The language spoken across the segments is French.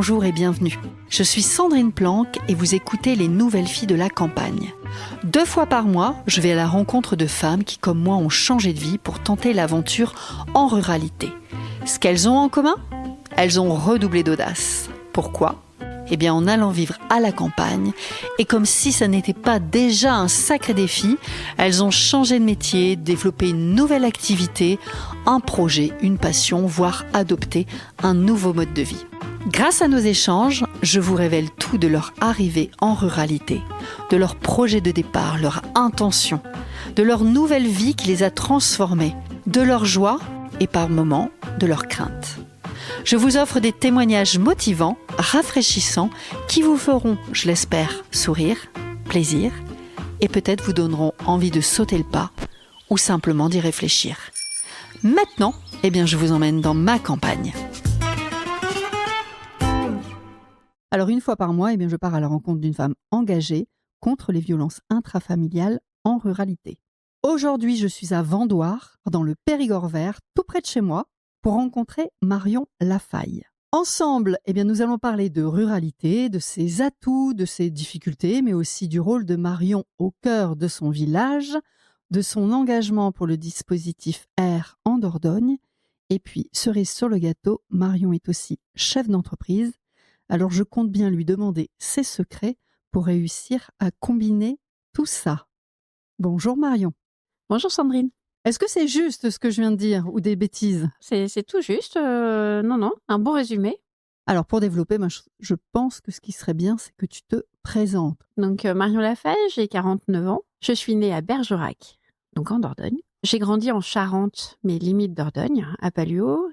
Bonjour et bienvenue. Je suis Sandrine Planck et vous écoutez Les Nouvelles Filles de la Campagne. 2 fois par mois, je vais à la rencontre de femmes qui, comme moi, ont changé de vie pour tenter l'aventure en ruralité. Ce qu'elles ont en commun ? Elles ont redoublé d'audace. Pourquoi ? Eh bien, en allant vivre à la campagne, et comme si ça n'était pas déjà un sacré défi, elles ont changé de métier, développé une nouvelle activité, un projet, une passion, voire adopté un nouveau mode de vie. Grâce à nos échanges, je vous révèle tout de leur arrivée en ruralité, de leur projet de départ, leur intention, de leur nouvelle vie qui les a transformées, de leur joie et par moments de leurs craintes. Je vous offre des témoignages motivants, rafraîchissants, qui vous feront, je l'espère, sourire, plaisir et peut-être vous donneront envie de sauter le pas ou simplement d'y réfléchir. Maintenant, je vous emmène dans ma campagne. Alors, 1 fois par mois, je pars à la rencontre d'une femme engagée contre les violences intrafamiliales en ruralité. Aujourd'hui, je suis à Vendoire, dans le Périgord vert, tout près de chez moi, pour rencontrer Marion Lafaille. Ensemble, nous allons parler de ruralité, de ses atouts, de ses difficultés, mais aussi du rôle de Marion au cœur de son village, de son engagement pour le dispositif Air en Dordogne. Et puis, cerise sur le gâteau, Marion est aussi chef d'entreprise. Alors, je compte bien lui demander ses secrets pour réussir à combiner tout ça. Bonjour Marion. Bonjour Sandrine. Est-ce que c'est juste ce que je viens de dire ou des bêtises ? C'est tout juste. Non, un bon résumé. Alors, pour développer, je pense que ce qui serait bien, c'est que tu te présentes. Donc, Marion Lafaille, j'ai 49 ans. Je suis née à Bergerac, donc en Dordogne. J'ai grandi en Charente, mais limite Dordogne, à Palluau.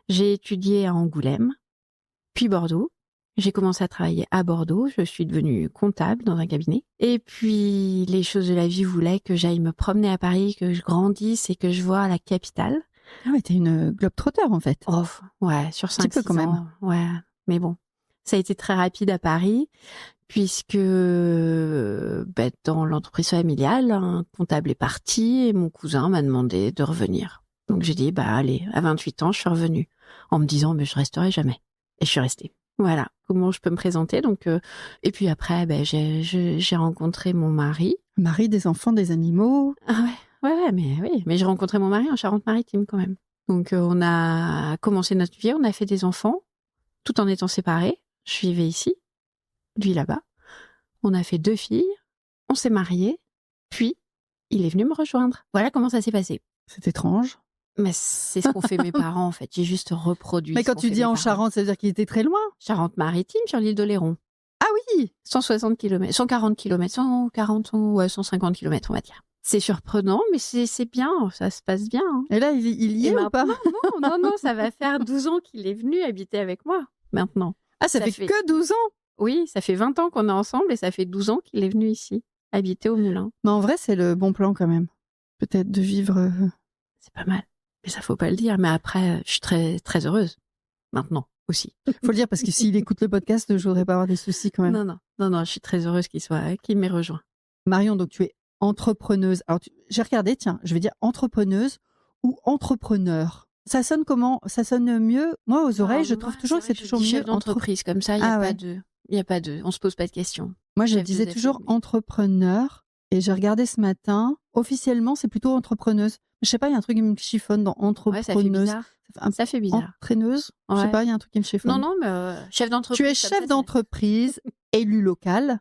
J'ai étudié à Angoulême, puis Bordeaux. J'ai commencé à travailler à Bordeaux. Je suis devenue comptable dans un cabinet. Et puis, les choses de la vie voulaient que j'aille me promener à Paris, que je grandisse et que je voie la capitale. Ah ouais, t'es une globe-trotter en fait. Oh, ouais, sur 5-6 ans. Un petit peu quand même. Ouais, mais bon. Ça a été très rapide à Paris, puisque dans l'entreprise familiale, un comptable est parti et mon cousin m'a demandé de revenir. Donc j'ai dit, allez, à 28 ans, je suis revenue. En me disant, mais je resterai jamais. Et je suis restée. Voilà, comment je peux me présenter. Donc, et puis après, j'ai rencontré mon mari. Mari des enfants, des animaux. Ah ouais, mais j'ai rencontré mon mari en Charente-Maritime quand même. Donc, on a commencé notre vie, on a fait des enfants, tout en étant séparés. Je vivais ici, lui là-bas. On a fait 2 filles, on s'est mariés, puis il est venu me rejoindre. Voilà comment ça s'est passé. C'est étrange. Mais c'est ce qu'ont fait mes parents, en fait. J'ai juste reproduit. Mais quand tu dis en Charente, ça veut dire qu'il était très loin ? Charente-Maritime, sur l'île d'Oléron. Ah oui ! 160 km, 140 km, 150 km, on va dire. C'est surprenant, mais c'est bien, ça se passe bien. Hein. Et là, il y est ou pas ? Non, ça va faire 12 ans qu'il est venu habiter avec moi, maintenant. Ah, ça fait que 12 ans ? Oui, ça fait 20 ans qu'on est ensemble et ça fait 12 ans qu'il est venu ici, habiter au Moulin. Mais en vrai, c'est le bon plan quand même. Peut-être de vivre... C'est pas mal. Mais ça, faut pas le dire. Mais après, je suis très, très heureuse. Maintenant, aussi. Faut le dire parce que s'il écoute le podcast, je voudrais pas avoir des soucis quand même. Non, je suis très heureuse qu'il m'ait rejoint. Marion, donc tu es entrepreneuse. Alors, j'ai regardé, tiens, je vais dire entrepreneuse ou entrepreneur. Ça sonne comment ? Ça sonne mieux ? Moi, aux oreilles, je trouve toujours que c'est toujours mieux. Chef d'entreprise, comme ça, il y a pas de, on se pose pas de questions. Moi, je disais toujours entrepreneur et j'ai regardé ce matin. Officiellement, c'est plutôt entrepreneuse. Je sais pas, il y a un truc qui me chiffonne dans entrepreneuse. Ça fait bizarre. Entraîneuse, je sais pas, il y a un truc qui me chiffonne. Non, mais chef d'entreprise. Tu es chef d'entreprise, élu local.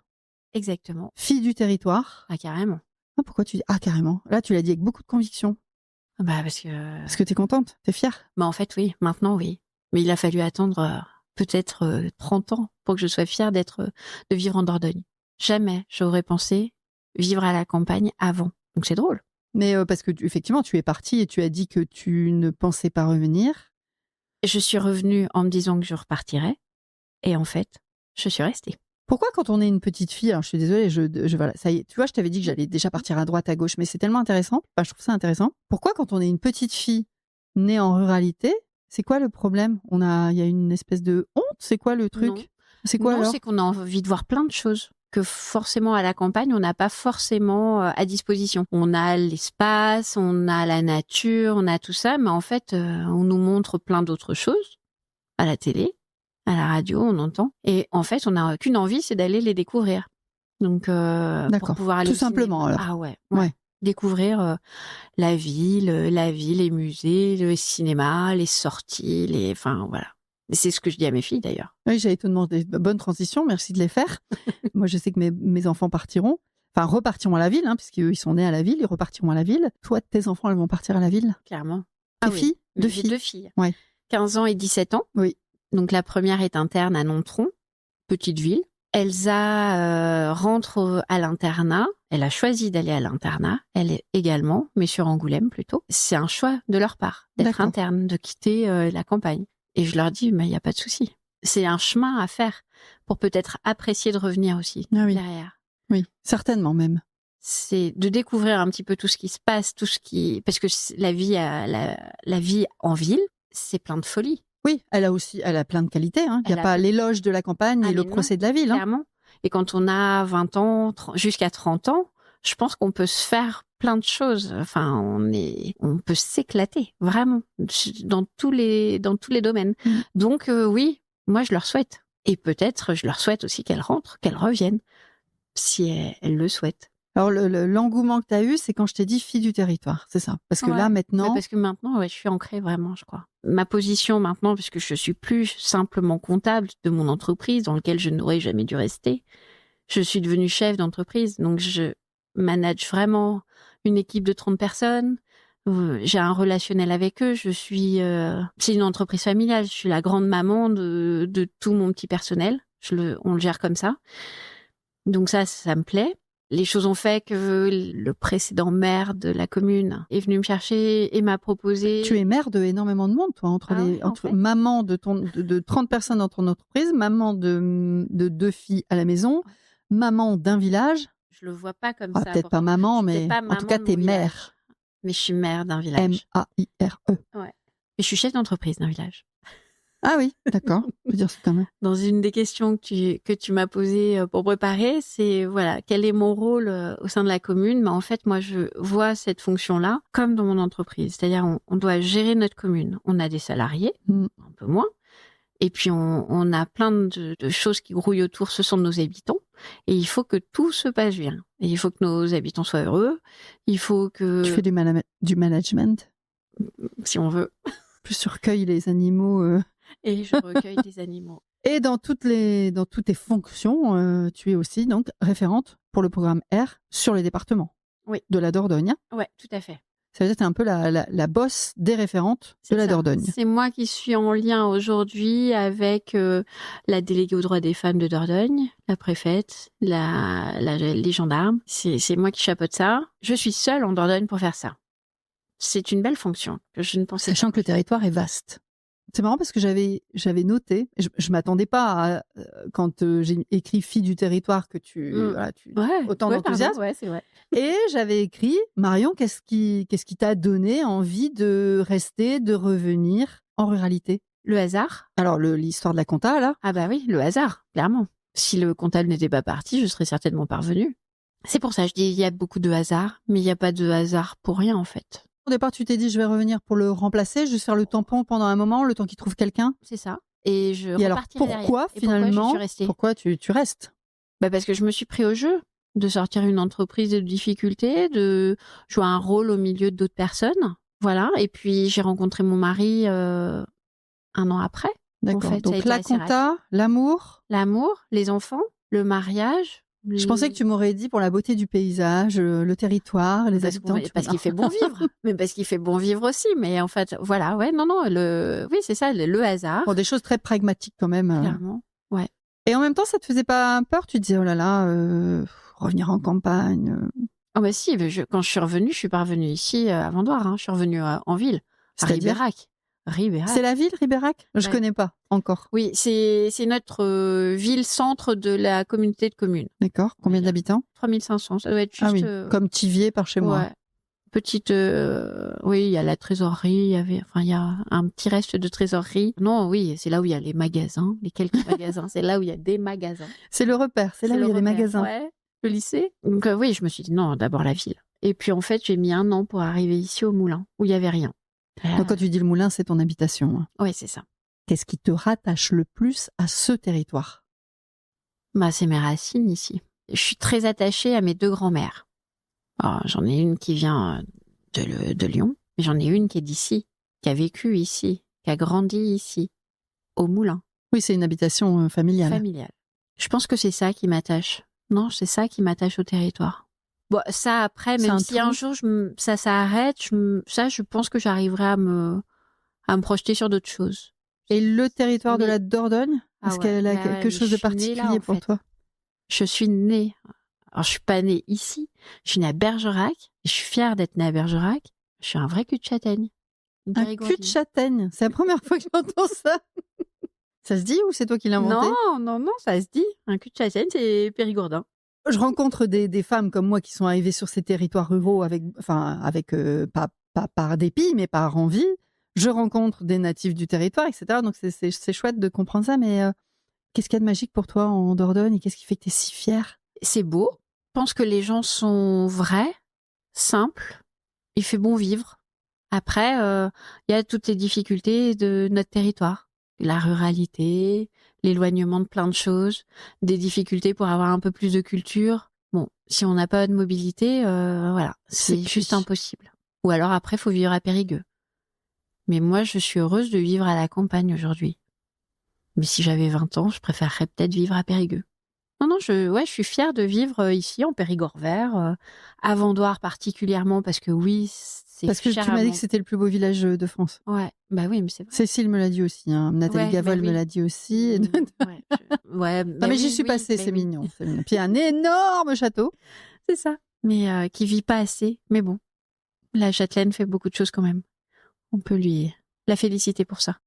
Exactement. Fille du territoire. Ah, carrément. Ah, pourquoi tu dis ah, carrément ? Là, tu l'as dit avec beaucoup de conviction. Parce que... Parce que t'es contente, t'es fière. En fait, oui. Maintenant, oui. Mais il a fallu attendre peut-être 30 ans pour que je sois fière de vivre en Dordogne. Jamais j'aurais pensé vivre à la campagne avant. Donc, c'est drôle. Mais parce que effectivement, tu es partie et tu as dit que tu ne pensais pas revenir. Je suis revenue en me disant que je repartirais. Et en fait, je suis restée. Pourquoi quand on est une petite fille, alors je suis désolée, voilà, ça y est, tu vois, je t'avais dit que j'allais déjà partir à droite, à gauche, mais c'est tellement intéressant. Je trouve ça intéressant. Pourquoi quand on est une petite fille née en ruralité, c'est quoi le problème ? Il y a une espèce de honte ? C'est quoi le truc ? Non. C'est quoi alors ? C'est qu'on a envie de voir plein de choses que forcément à la campagne, on n'a pas forcément à disposition. On a l'espace, on a la nature, on a tout ça, mais en fait, on nous montre plein d'autres choses à la télé, À la radio, on entend. Et en fait, on n'a qu'une envie, c'est d'aller les découvrir. Donc, pour pouvoir aller tout au cinéma. simplement alors. Ah ouais. Ouais. Découvrir la ville, les musées, le cinéma, les sorties, enfin voilà. Et c'est ce que je dis à mes filles d'ailleurs. Oui, j'allais te demander bonne transition, merci de les faire. Moi, je sais que mes enfants repartiront à la ville, puisqu'ils sont nés à la ville, ils repartiront à la ville. Toi, tes enfants, elles vont partir à la ville? Clairement. Tes filles? Deux filles. Ouais. 15 ans et 17 ans. Oui. Donc la première est interne à Nontron, petite ville. Elsa rentre à l'internat. Elle a choisi d'aller à l'internat. Elle est également, mais sur Angoulême plutôt. C'est un choix de leur part d'être interne, de quitter la campagne. Et je leur dis, mais il n'y a pas de souci. C'est un chemin à faire pour peut-être apprécier de revenir aussi derrière. Oui, certainement même. C'est de découvrir un petit peu tout ce qui se passe, parce que la vie en ville, c'est plein de folie. Oui, elle a plein de qualités. Il n'y a pas l'éloge de la campagne et le procès de la ville. Clairement. Et quand on a 20 ans, jusqu'à 30 ans, je pense qu'on peut se faire plein de choses. Enfin, on peut s'éclater, vraiment, dans tous les domaines. Donc, oui, moi, je leur souhaite. Et peut-être, je leur souhaite aussi qu'elles rentrent, qu'elles reviennent, si elles le souhaitent. Alors, l'engouement que tu as eu, c'est quand je t'ai dit fille du territoire, c'est ça? Parce que là, maintenant... Parce que maintenant, je suis ancrée vraiment, je crois. Ma position maintenant, puisque je suis plus simplement comptable de mon entreprise, dans laquelle je n'aurais jamais dû rester, je suis devenue chef d'entreprise. Donc, je manage vraiment une équipe de 30 personnes. J'ai un relationnel avec eux. C'est une entreprise familiale. Je suis la grande maman de tout mon petit personnel. On le gère comme ça. Donc ça me plaît. Les choses ont fait que le précédent maire de la commune est venu me chercher et m'a proposé... Tu es maire de énormément de monde, toi, entre maman de 30 personnes dans ton entreprise, maman de 2 filles à la maison, maman d'un village. Je le vois pas comme ça. Peut-être pas maman, mais en tout cas, t'es mère. Mais je suis mère d'un village. M-A-I-R-E. Ouais. Et je suis chef d'entreprise d'un village. Ah oui, d'accord. On peut dire ça quand même. Dans une des questions que tu m'as posées pour préparer, c'est quel est mon rôle au sein de la commune? En fait, moi, je vois cette fonction-là comme dans mon entreprise. C'est-à-dire, on doit gérer notre commune. On a des salariés, un peu moins. Et puis, on a plein de choses qui grouillent autour. Ce sont nos habitants. Et il faut que tout se passe bien. Et il faut que nos habitants soient heureux. Il faut que... Tu fais du management? Si on veut. Plus tu recueilles les animaux... Et je recueille des animaux. Et dans toutes tes fonctions, tu es aussi donc référente pour le programme R sur les départements de la Dordogne. Oui, tout à fait. Ça veut dire que tu es un peu la boss des référentes de la Dordogne. C'est moi qui suis en lien aujourd'hui avec la déléguée aux droits des femmes de Dordogne, la préfète, les gendarmes. C'est moi qui chapeaute ça. Je suis seule en Dordogne pour faire ça. C'est une belle fonction que je ne pensais pas. Sachant que le territoire est vaste. C'est marrant parce que j'avais noté, je m'attendais pas à, quand j'ai écrit fille du territoire que tu autant d'enthousiasme. Ouais, c'est vrai. Et j'avais écrit Marion, qu'est-ce qui t'a donné envie de rester, de revenir en ruralité? Le hasard. Alors l'histoire de la compta là. Ah bah oui, le hasard, clairement. Si le comptable n'était pas parti, je serais certainement pas revenue. C'est pour ça que je dis il y a beaucoup de hasard, mais il n'y a pas de hasard pour rien en fait. Au départ, tu t'es dit, je vais revenir pour le remplacer, juste faire le tampon pendant un moment, le temps qu'il trouve quelqu'un. C'est ça. Et alors, pourquoi finalement, pourquoi tu restes? Parce que je me suis pris au jeu de sortir une entreprise de difficultés, de jouer un rôle au milieu d'autres personnes. Voilà. Et puis, j'ai rencontré mon mari 1 an après. D'accord. En fait, donc, la compta, l'amour, les enfants, le mariage. Je pensais que tu m'aurais dit pour la beauté du paysage, le territoire, les habitants. Parce qu'il fait bon vivre. Mais parce qu'il fait bon vivre aussi. Mais en fait, voilà, oui, c'est ça, le hasard. Bon, des choses très pragmatiques quand même. Clairement, ouais. Et en même temps, ça te faisait pas peur? Tu te disais, oh là là, revenir en campagne. Oh bah si, quand je suis revenue, je suis pas revenue ici à Vendoire. Je suis revenue en ville, à Ribérac. C'est la ville, Ribérac? Je connais pas encore. Oui, c'est notre ville-centre de la communauté de communes. D'accord. Combien d'habitants? 3500. Ça doit être juste... comme Thiviers par chez moi. Petite... oui, il y a la trésorerie, il y a un petit reste de trésorerie. Non, oui, c'est là où il y a les magasins, les quelques magasins. C'est là où il y a des magasins. C'est le repère, c'est là où il y a les magasins. Ouais, le lycée. Donc oui, je me suis dit non, d'abord la ville. Et puis en fait, j'ai mis 1 an pour arriver ici au Moulin, où il y avait rien. Donc quand tu dis le Moulin, c'est ton habitation. Oui, c'est ça. Qu'est-ce qui te rattache le plus à ce territoire? C'est mes racines ici. Je suis très attachée à mes 2 grands-mères. Alors, j'en ai une qui vient de Lyon, mais j'en ai une qui est d'ici, qui a vécu ici, qui a grandi ici, au Moulin. Oui, c'est une habitation familiale. Familiale. Je pense que c'est ça qui m'attache. Non, c'est ça qui m'attache au territoire. Bon, ça après, même si un jour ça s'arrête, je pense que j'arriverai à me projeter sur d'autres choses. Et le territoire de la Dordogne, est-ce qu'elle a quelque chose de particulier pour toi? Je suis née. Alors, je suis pas née ici. Je suis née à Bergerac. Et je suis fière d'être née à Bergerac. Je suis un vrai cul de châtaigne. Un cul de châtaigne. C'est la première fois que j'entends ça. Ça se dit ou c'est toi qui l'as inventé? Non, ça se dit. Un cul de châtaigne, c'est périgourdin. Je rencontre des femmes comme moi qui sont arrivées sur ces territoires ruraux pas par dépit, mais par envie. Je rencontre des natifs du territoire, etc. Donc c'est chouette de comprendre ça. Mais qu'est-ce qu'il y a de magique pour toi en Dordogne et qu'est-ce qui fait que tu es si fière? C'est beau. Je pense que les gens sont vrais, simples. Il fait bon vivre. Après, il y a toutes les difficultés de notre territoire. La ruralité, l'éloignement de plein de choses, des difficultés pour avoir un peu plus de culture. Bon, si on n'a pas de mobilité, voilà, c'est juste impossible. Ou alors après, il faut vivre à Périgueux. Mais moi, je suis heureuse de vivre à la campagne aujourd'hui. Mais si j'avais 20 ans, je préférerais peut-être vivre à Périgueux. Non, je suis fière de vivre ici, en Périgord vert, à Vendoire particulièrement, parce que oui, c'est parce que tu m'as dit que c'était le plus beau village de France. Ouais, bah oui, mais c'est vrai. Cécile me l'a dit aussi, hein. Nathalie Gavol me l'a dit aussi. Non, mais j'y suis passée, c'est mignon. Puis un énorme château. C'est ça. Mais qui vit pas assez. Mais bon, la châtelaine fait beaucoup de choses quand même. On peut lui la féliciter pour ça.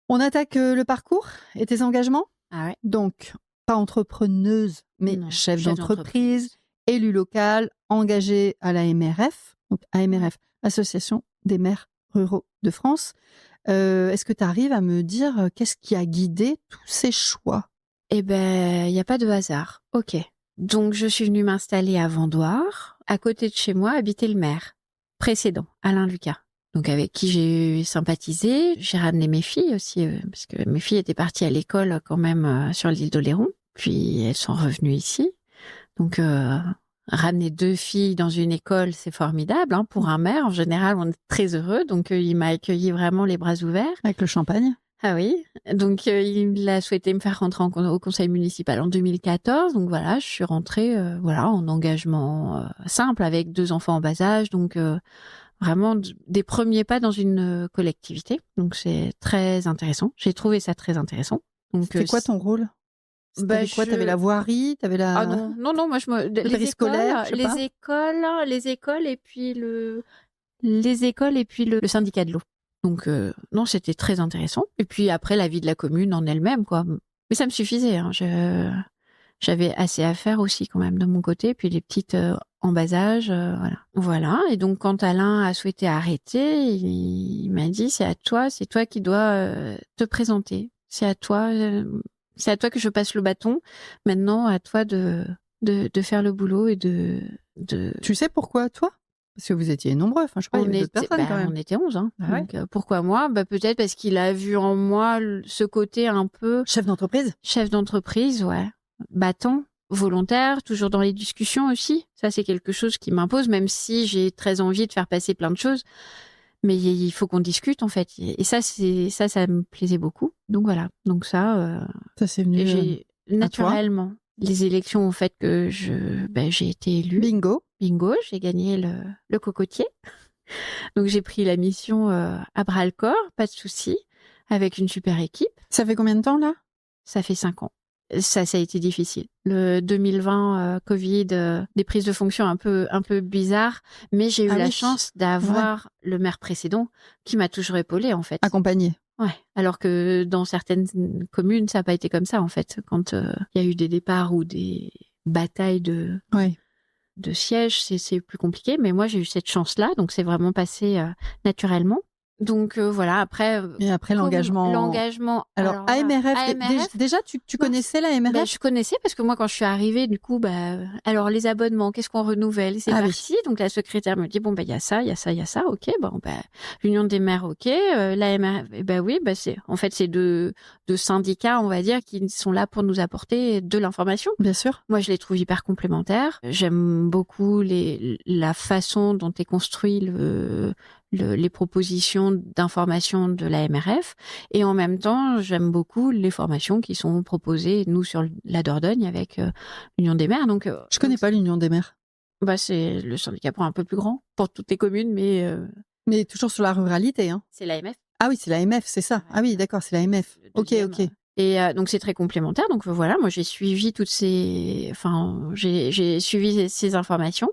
On attaque le parcours et tes engagements. Ah ouais. Donc, pas entrepreneuse, mais chef d'entreprise, élue locale, engagée à l'AMRF, donc AMRF, Association des maires ruraux de France. Est-ce que tu arrives à me dire qu'est-ce qui a guidé tous ces choix? Eh ben, il n'y a pas de hasard. Ok. Donc, je suis venue m'installer à Vendoire. À côté de chez moi habitait le maire précédent, Alain Lucas. Donc, avec qui j'ai sympathisé. J'ai ramené mes filles aussi, parce que mes filles étaient parties à l'école quand même sur l'île d'Oléron. Puis, elles sont revenues ici. Donc, ramener 2 filles dans une école, c'est formidable. Hein, pour un maire, en général, on est très heureux. Donc, il m'a accueilli vraiment les bras ouverts. Avec le champagne? Ah oui. Donc, il a souhaité me faire rentrer au conseil municipal en 2014. Donc, voilà, je suis rentrée en engagement simple avec 2 enfants en bas âge. Donc, vraiment des premiers pas dans une collectivité. Donc, c'est très intéressant. J'ai trouvé ça très intéressant. C'était quoi ton rôle? T'avais quoi? T'avais la voirie? T'avais la... Ah non, moi les écoles et puis le syndicat de l'eau. Donc non, c'était très intéressant. Et puis après la vie de la commune en elle-même, quoi. Mais ça me suffisait. Hein. J'avais assez à faire aussi quand même de mon côté. Puis les petites en bas âge, voilà. Et donc quand Alain a souhaité arrêter, il m'a dit c'est toi qui dois te présenter. C'est à toi que je passe le bâton. Maintenant, à toi de faire le boulot et de... Tu sais pourquoi toi? Parce que vous étiez nombreux. Enfin, je crois qu'il y avait d'autres personnes quand même. On était 11. Hein. Ah Donc, pourquoi moi? Peut-être parce qu'il a vu en moi ce côté un peu... Chef d'entreprise? Chef d'entreprise, ouais. Battant, volontaire, toujours dans les discussions aussi. Ça, c'est quelque chose qui m'impose, même si j'ai très envie de faire passer plein de choses. Mais il faut qu'on discute, en fait. Et ça me plaisait beaucoup. Donc voilà. Donc ça c'est venu naturellement. Les élections ont fait que j'ai été élue. Bingo, j'ai gagné le cocotier. Donc j'ai pris la mission à bras-le-corps, pas de souci, avec une super équipe. Ça fait combien de temps là? Ça fait 5 ans. Ça a été difficile. Le 2020, Covid, des prises de fonction un peu bizarres, mais j'ai eu la chance d'avoir le maire précédent qui m'a toujours épaulée en fait. Accompagnée. Ouais. Alors que dans certaines communes, ça n'a pas été comme ça en fait. Quand il y a eu des départs ou des batailles de sièges, c'est plus compliqué. Mais moi, j'ai eu cette chance-là, donc c'est vraiment passé naturellement. Donc voilà, après. Et après l'engagement. Alors AMRF, déjà tu connaissais la AMRF? Je connaissais parce que moi quand je suis arrivée, du coup, alors les abonnements, qu'est-ce qu'on renouvelle? C'est parti. Oui. Donc la secrétaire me dit bon il y a ça, ok, l'Union des maires, ok, l'AMRF, oui, c'est deux syndicats, on va dire, qui sont là pour nous apporter de l'information. Bien sûr. Moi je les trouve hyper complémentaires. J'aime beaucoup la façon dont est construit les propositions d'information de la MRF, et en même temps j'aime beaucoup les formations qui sont proposées nous sur la Dordogne avec l'Union des maires. Donc je connais pas l'Union des maires. C'est le syndicat un peu plus grand pour toutes les communes, mais toujours sur la ruralité, hein. C'est l'AMF. Ah oui, c'est l'AMF, c'est ça. Ah oui, d'accord, c'est l'AMF. Ok. Et donc c'est très complémentaire. Donc voilà, moi j'ai suivi j'ai suivi ces informations.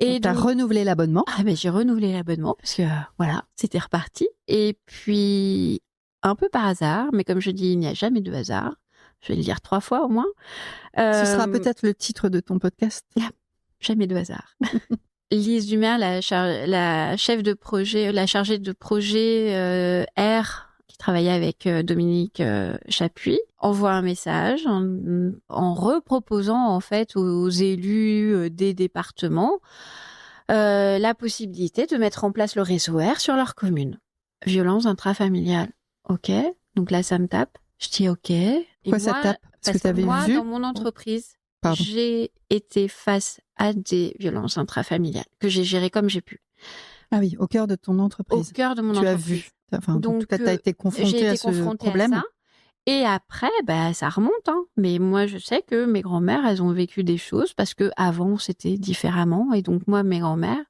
Et tu as renouvelé l'abonnement? J'ai renouvelé l'abonnement parce que voilà, c'était reparti. Et puis un peu par hasard, mais comme je dis, il n'y a jamais de hasard. Je vais le dire 3 fois au moins. Ce sera peut-être le titre de ton podcast. Jamais de hasard. Lise Dumer, la chef de projet, la chargée de projet R, qui travaillait avec Dominique Chapuis, envoie un message en reproposant en fait aux élus des départements la possibilité de mettre en place le réseau R sur leur commune. Violences intrafamiliales. Ok, donc là ça me tape. Je dis ok. Pourquoi ça tape? Parce que tu avais vu dans mon entreprise, j'ai été face à des violences intrafamiliales que j'ai gérées comme j'ai pu. Ah oui, au cœur de ton entreprise. Au cœur de mon entreprise. Tu as vu. Enfin, donc, en tout cas, tu as été confrontée à ce problème. À ça. Et après, ça remonte. Hein. Mais moi, je sais que mes grand-mères, elles ont vécu des choses parce que avant c'était différemment. Et donc moi, mes grand-mères,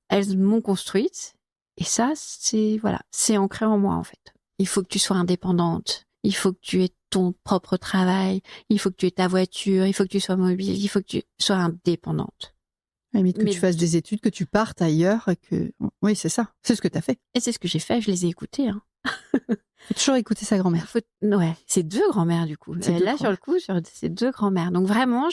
elles m'ont construite. Et ça, c'est ancré en moi en fait. Il faut que tu sois indépendante. Il faut que tu aies ton propre travail. Il faut que tu aies ta voiture. Il faut que tu sois mobile. Il faut que tu sois indépendante. Limite que tu fasses des études, que tu partes ailleurs, oui, c'est ça. C'est ce que tu as fait. Et c'est ce que j'ai fait, je les ai écoutés. Hein. Faut toujours écouter sa grand-mère. Ouais, c'est 2 grand-mères du coup. Là, sur le coup, c'est 2 grand-mères. Donc vraiment,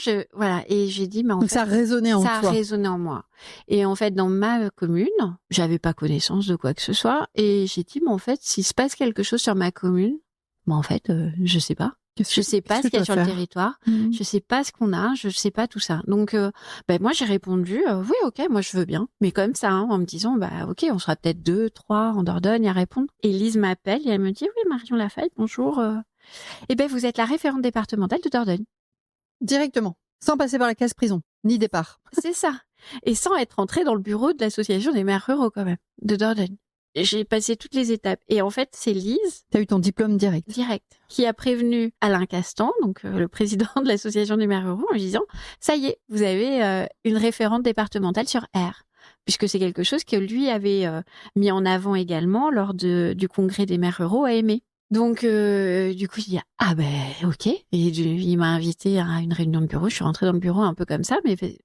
et j'ai dit, mais en fait, ça a résonné en toi. Ça a résonné en moi. Et en fait, dans ma commune, j'avais pas connaissance de quoi que ce soit. Et j'ai dit, mais en fait, s'il se passe quelque chose sur ma commune, en fait, je sais pas. Je sais pas ce qu'il y a sur le territoire. Je sais pas ce qu'on a. Je sais pas tout ça. Donc, moi, j'ai répondu, oui, ok, moi, je veux bien. Mais comme ça, en me disant, ok, on sera peut-être 2, 3 en Dordogne à répondre. Et Lise m'appelle et elle me dit, oui, Marion Lafaille, bonjour. Vous êtes la référente départementale de Dordogne. Directement. Sans passer par la case prison, ni départ. C'est ça. Et sans être entrée dans le bureau de l'association des maires ruraux, quand même, de Dordogne. J'ai passé toutes les étapes. Et en fait, c'est Lise. Tu as eu ton diplôme direct. Qui a prévenu Alain Castan, donc le président de l'association des maires ruraux, en lui disant, ça y est, vous avez une référente départementale sur R. Puisque c'est quelque chose que lui avait mis en avant également lors du congrès des maires ruraux à Aimé. Donc, du coup, je dis, ok. Et il m'a invité à une réunion de bureau. Je suis rentrée dans le bureau un peu comme ça,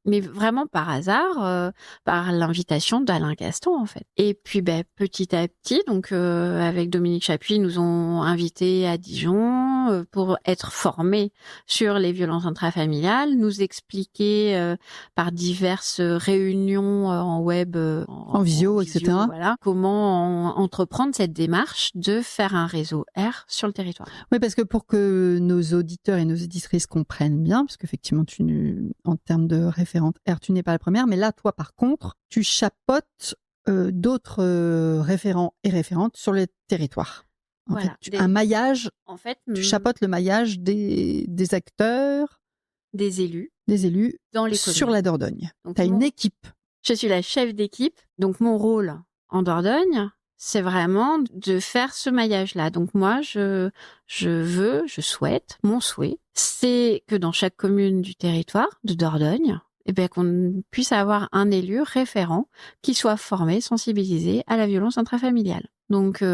mais vraiment par hasard, par l'invitation d'Alain Castan, en fait. Et puis, petit à petit, donc, avec Dominique Chapuis, ils nous ont invités à Dijon pour être formés sur les violences intrafamiliales, nous expliquer par diverses réunions en web, en visio, etc. Voilà, comment entreprendre cette démarche de faire un réseau R sur le territoire. Oui, parce que pour que nos auditeurs et nos auditrices comprennent bien, parce qu'effectivement, en termes de référente R, tu n'es pas la première, mais là, toi, par contre, tu chapeautes d'autres référents et référentes sur le territoire. Un maillage, tu chapeautes le maillage des acteurs, des élus dans les sur la Dordogne. Tu as une équipe. Je suis la chef d'équipe, donc mon rôle en Dordogne, c'est vraiment de faire ce maillage-là. Donc moi, mon souhait, c'est que dans chaque commune du territoire de Dordogne, qu'on puisse avoir un élu référent qui soit formé, sensibilisé à la violence intrafamiliale. Donc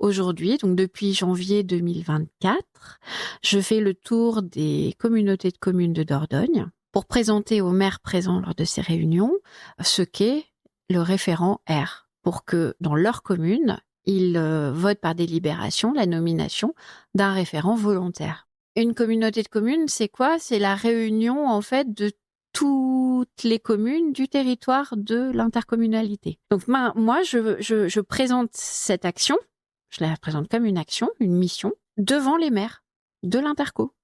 aujourd'hui, donc depuis janvier 2024, je fais le tour des communautés de communes de Dordogne pour présenter aux maires présents lors de ces réunions ce qu'est le référent R, pour que dans leur commune, ils votent par délibération la nomination d'un référent volontaire. Une communauté de communes, c'est quoi? C'est la réunion en fait de toutes les communes du territoire de l'intercommunalité. Donc moi, je présente cette action, je la présente comme une action, une mission, devant les maires de l'interco.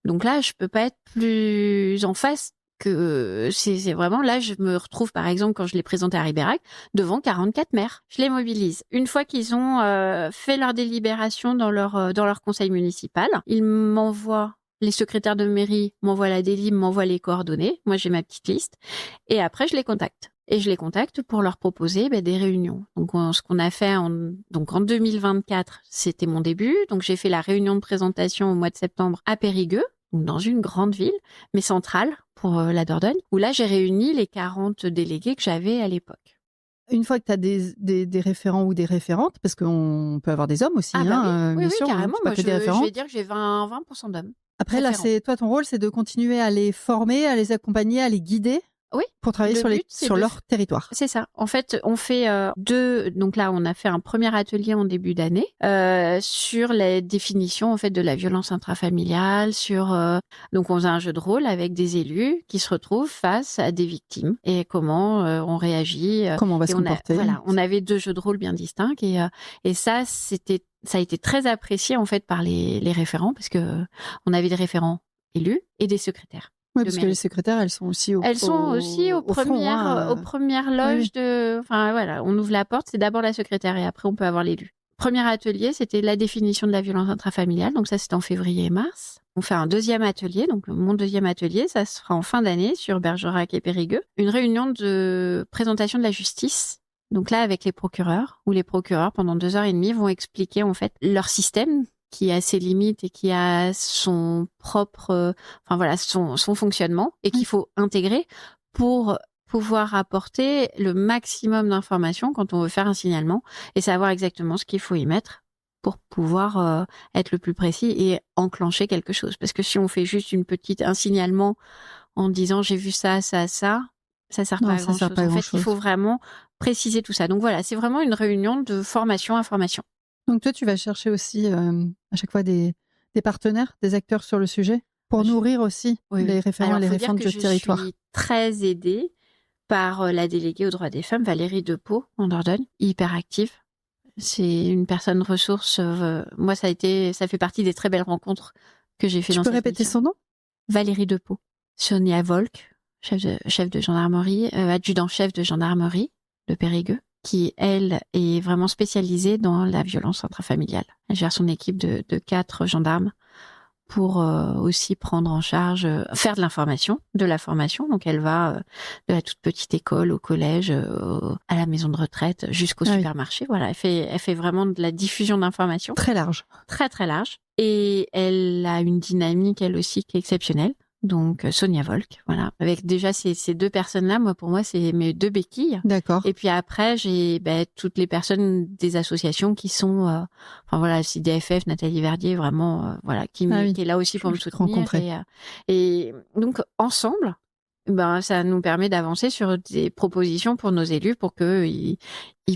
Donc là, je peux pas être plus en face que c'est vraiment là, je me retrouve par exemple quand je l'ai présenté à Ribérac devant 44 maires. Je les mobilise. Une fois qu'ils ont fait leur délibération dans leur conseil municipal, ils m'envoient. Les secrétaires de mairie m'envoient la délib, m'envoient les coordonnées. Moi, j'ai ma petite liste. Et après, je les contacte. Et je les contacte pour leur proposer des réunions. Donc, ce qu'on a fait en 2024, c'était mon début. Donc, j'ai fait la réunion de présentation au mois de septembre à Périgueux, dans une grande ville, mais centrale pour la Dordogne, où là, j'ai réuni les 40 délégués que j'avais à l'époque. Une fois que tu as des référents ou des référentes, parce qu'on peut avoir des hommes aussi, oui, bien sûr, carrément. Moi, je vais dire que j'ai 20% d'hommes. Après, là, toi, ton rôle, c'est de continuer à les former, à les accompagner, à les guider. Oui. Pour travailler sur leur territoire. C'est ça. En fait, on fait donc là, on a fait un premier atelier en début d'année sur la définition en fait de la violence intrafamiliale. Donc on faisait un jeu de rôle avec des élus qui se retrouvent face à des victimes et comment on réagit. Comment on va se comporter. On avait 2 jeux de rôle bien distincts et ça a été très apprécié en fait par les référents parce que on avait des référents élus et des secrétaires. Oui, parce que les secrétaires, elles sont aussi aux premières loges de. Enfin voilà, on ouvre la porte, c'est d'abord la secrétaire et après on peut avoir l'élu. Premier atelier, c'était la définition de la violence intrafamiliale, donc ça c'était en février et mars. On fait un deuxième atelier, donc mon deuxième atelier, ça se fera en fin d'année sur Bergerac et Périgueux. Une réunion de présentation de la justice. Donc là, avec les procureurs, où les procureurs, pendant 2h30, vont expliquer en fait leur système qui a ses limites et qui a son propre, son fonctionnement et qu'il faut intégrer pour pouvoir apporter le maximum d'informations quand on veut faire un signalement et savoir exactement ce qu'il faut y mettre pour pouvoir être le plus précis et enclencher quelque chose. Parce que si on fait juste un signalement en disant j'ai vu ça, ça sert pas à grand chose. En fait, il faut vraiment préciser tout ça. Donc voilà, c'est vraiment une réunion de formation-information. Donc toi, tu vas chercher aussi à chaque fois des partenaires, des acteurs sur le sujet pour nourrir aussi les référents et les référentes de territoire. Je suis très aidée par la déléguée aux droits des femmes, Valérie Depeau, en Dordogne, hyper active. C'est une personne ressource. Moi, ça fait partie des très belles rencontres que j'ai fait dans cette mission. Tu peux répéter son nom ? Valérie Depeau. Sonia Volk, chef de gendarmerie, adjudant-chef de gendarmerie de Périgueux, qui, elle, est vraiment spécialisée dans la violence intrafamiliale. Elle gère son équipe de 4 gendarmes pour aussi prendre en charge, faire de la formation. Donc, elle va de la toute petite école au collège, à la maison de retraite, jusqu'au supermarché. Voilà, elle fait vraiment de la diffusion d'informations. Très large. Très, très large. Et elle a une dynamique, elle aussi, qui est exceptionnelle. Donc Sonia Volk, voilà. Avec déjà ces 2 personnes-là, pour moi, c'est mes 2 béquilles. D'accord. Et puis après, j'ai toutes les personnes des associations qui sont, CDFF, Nathalie Verdier, vraiment, qui est là aussi pour me soutenir. Et donc ensemble, ça nous permet d'avancer sur des propositions pour nos élus pour qu'ils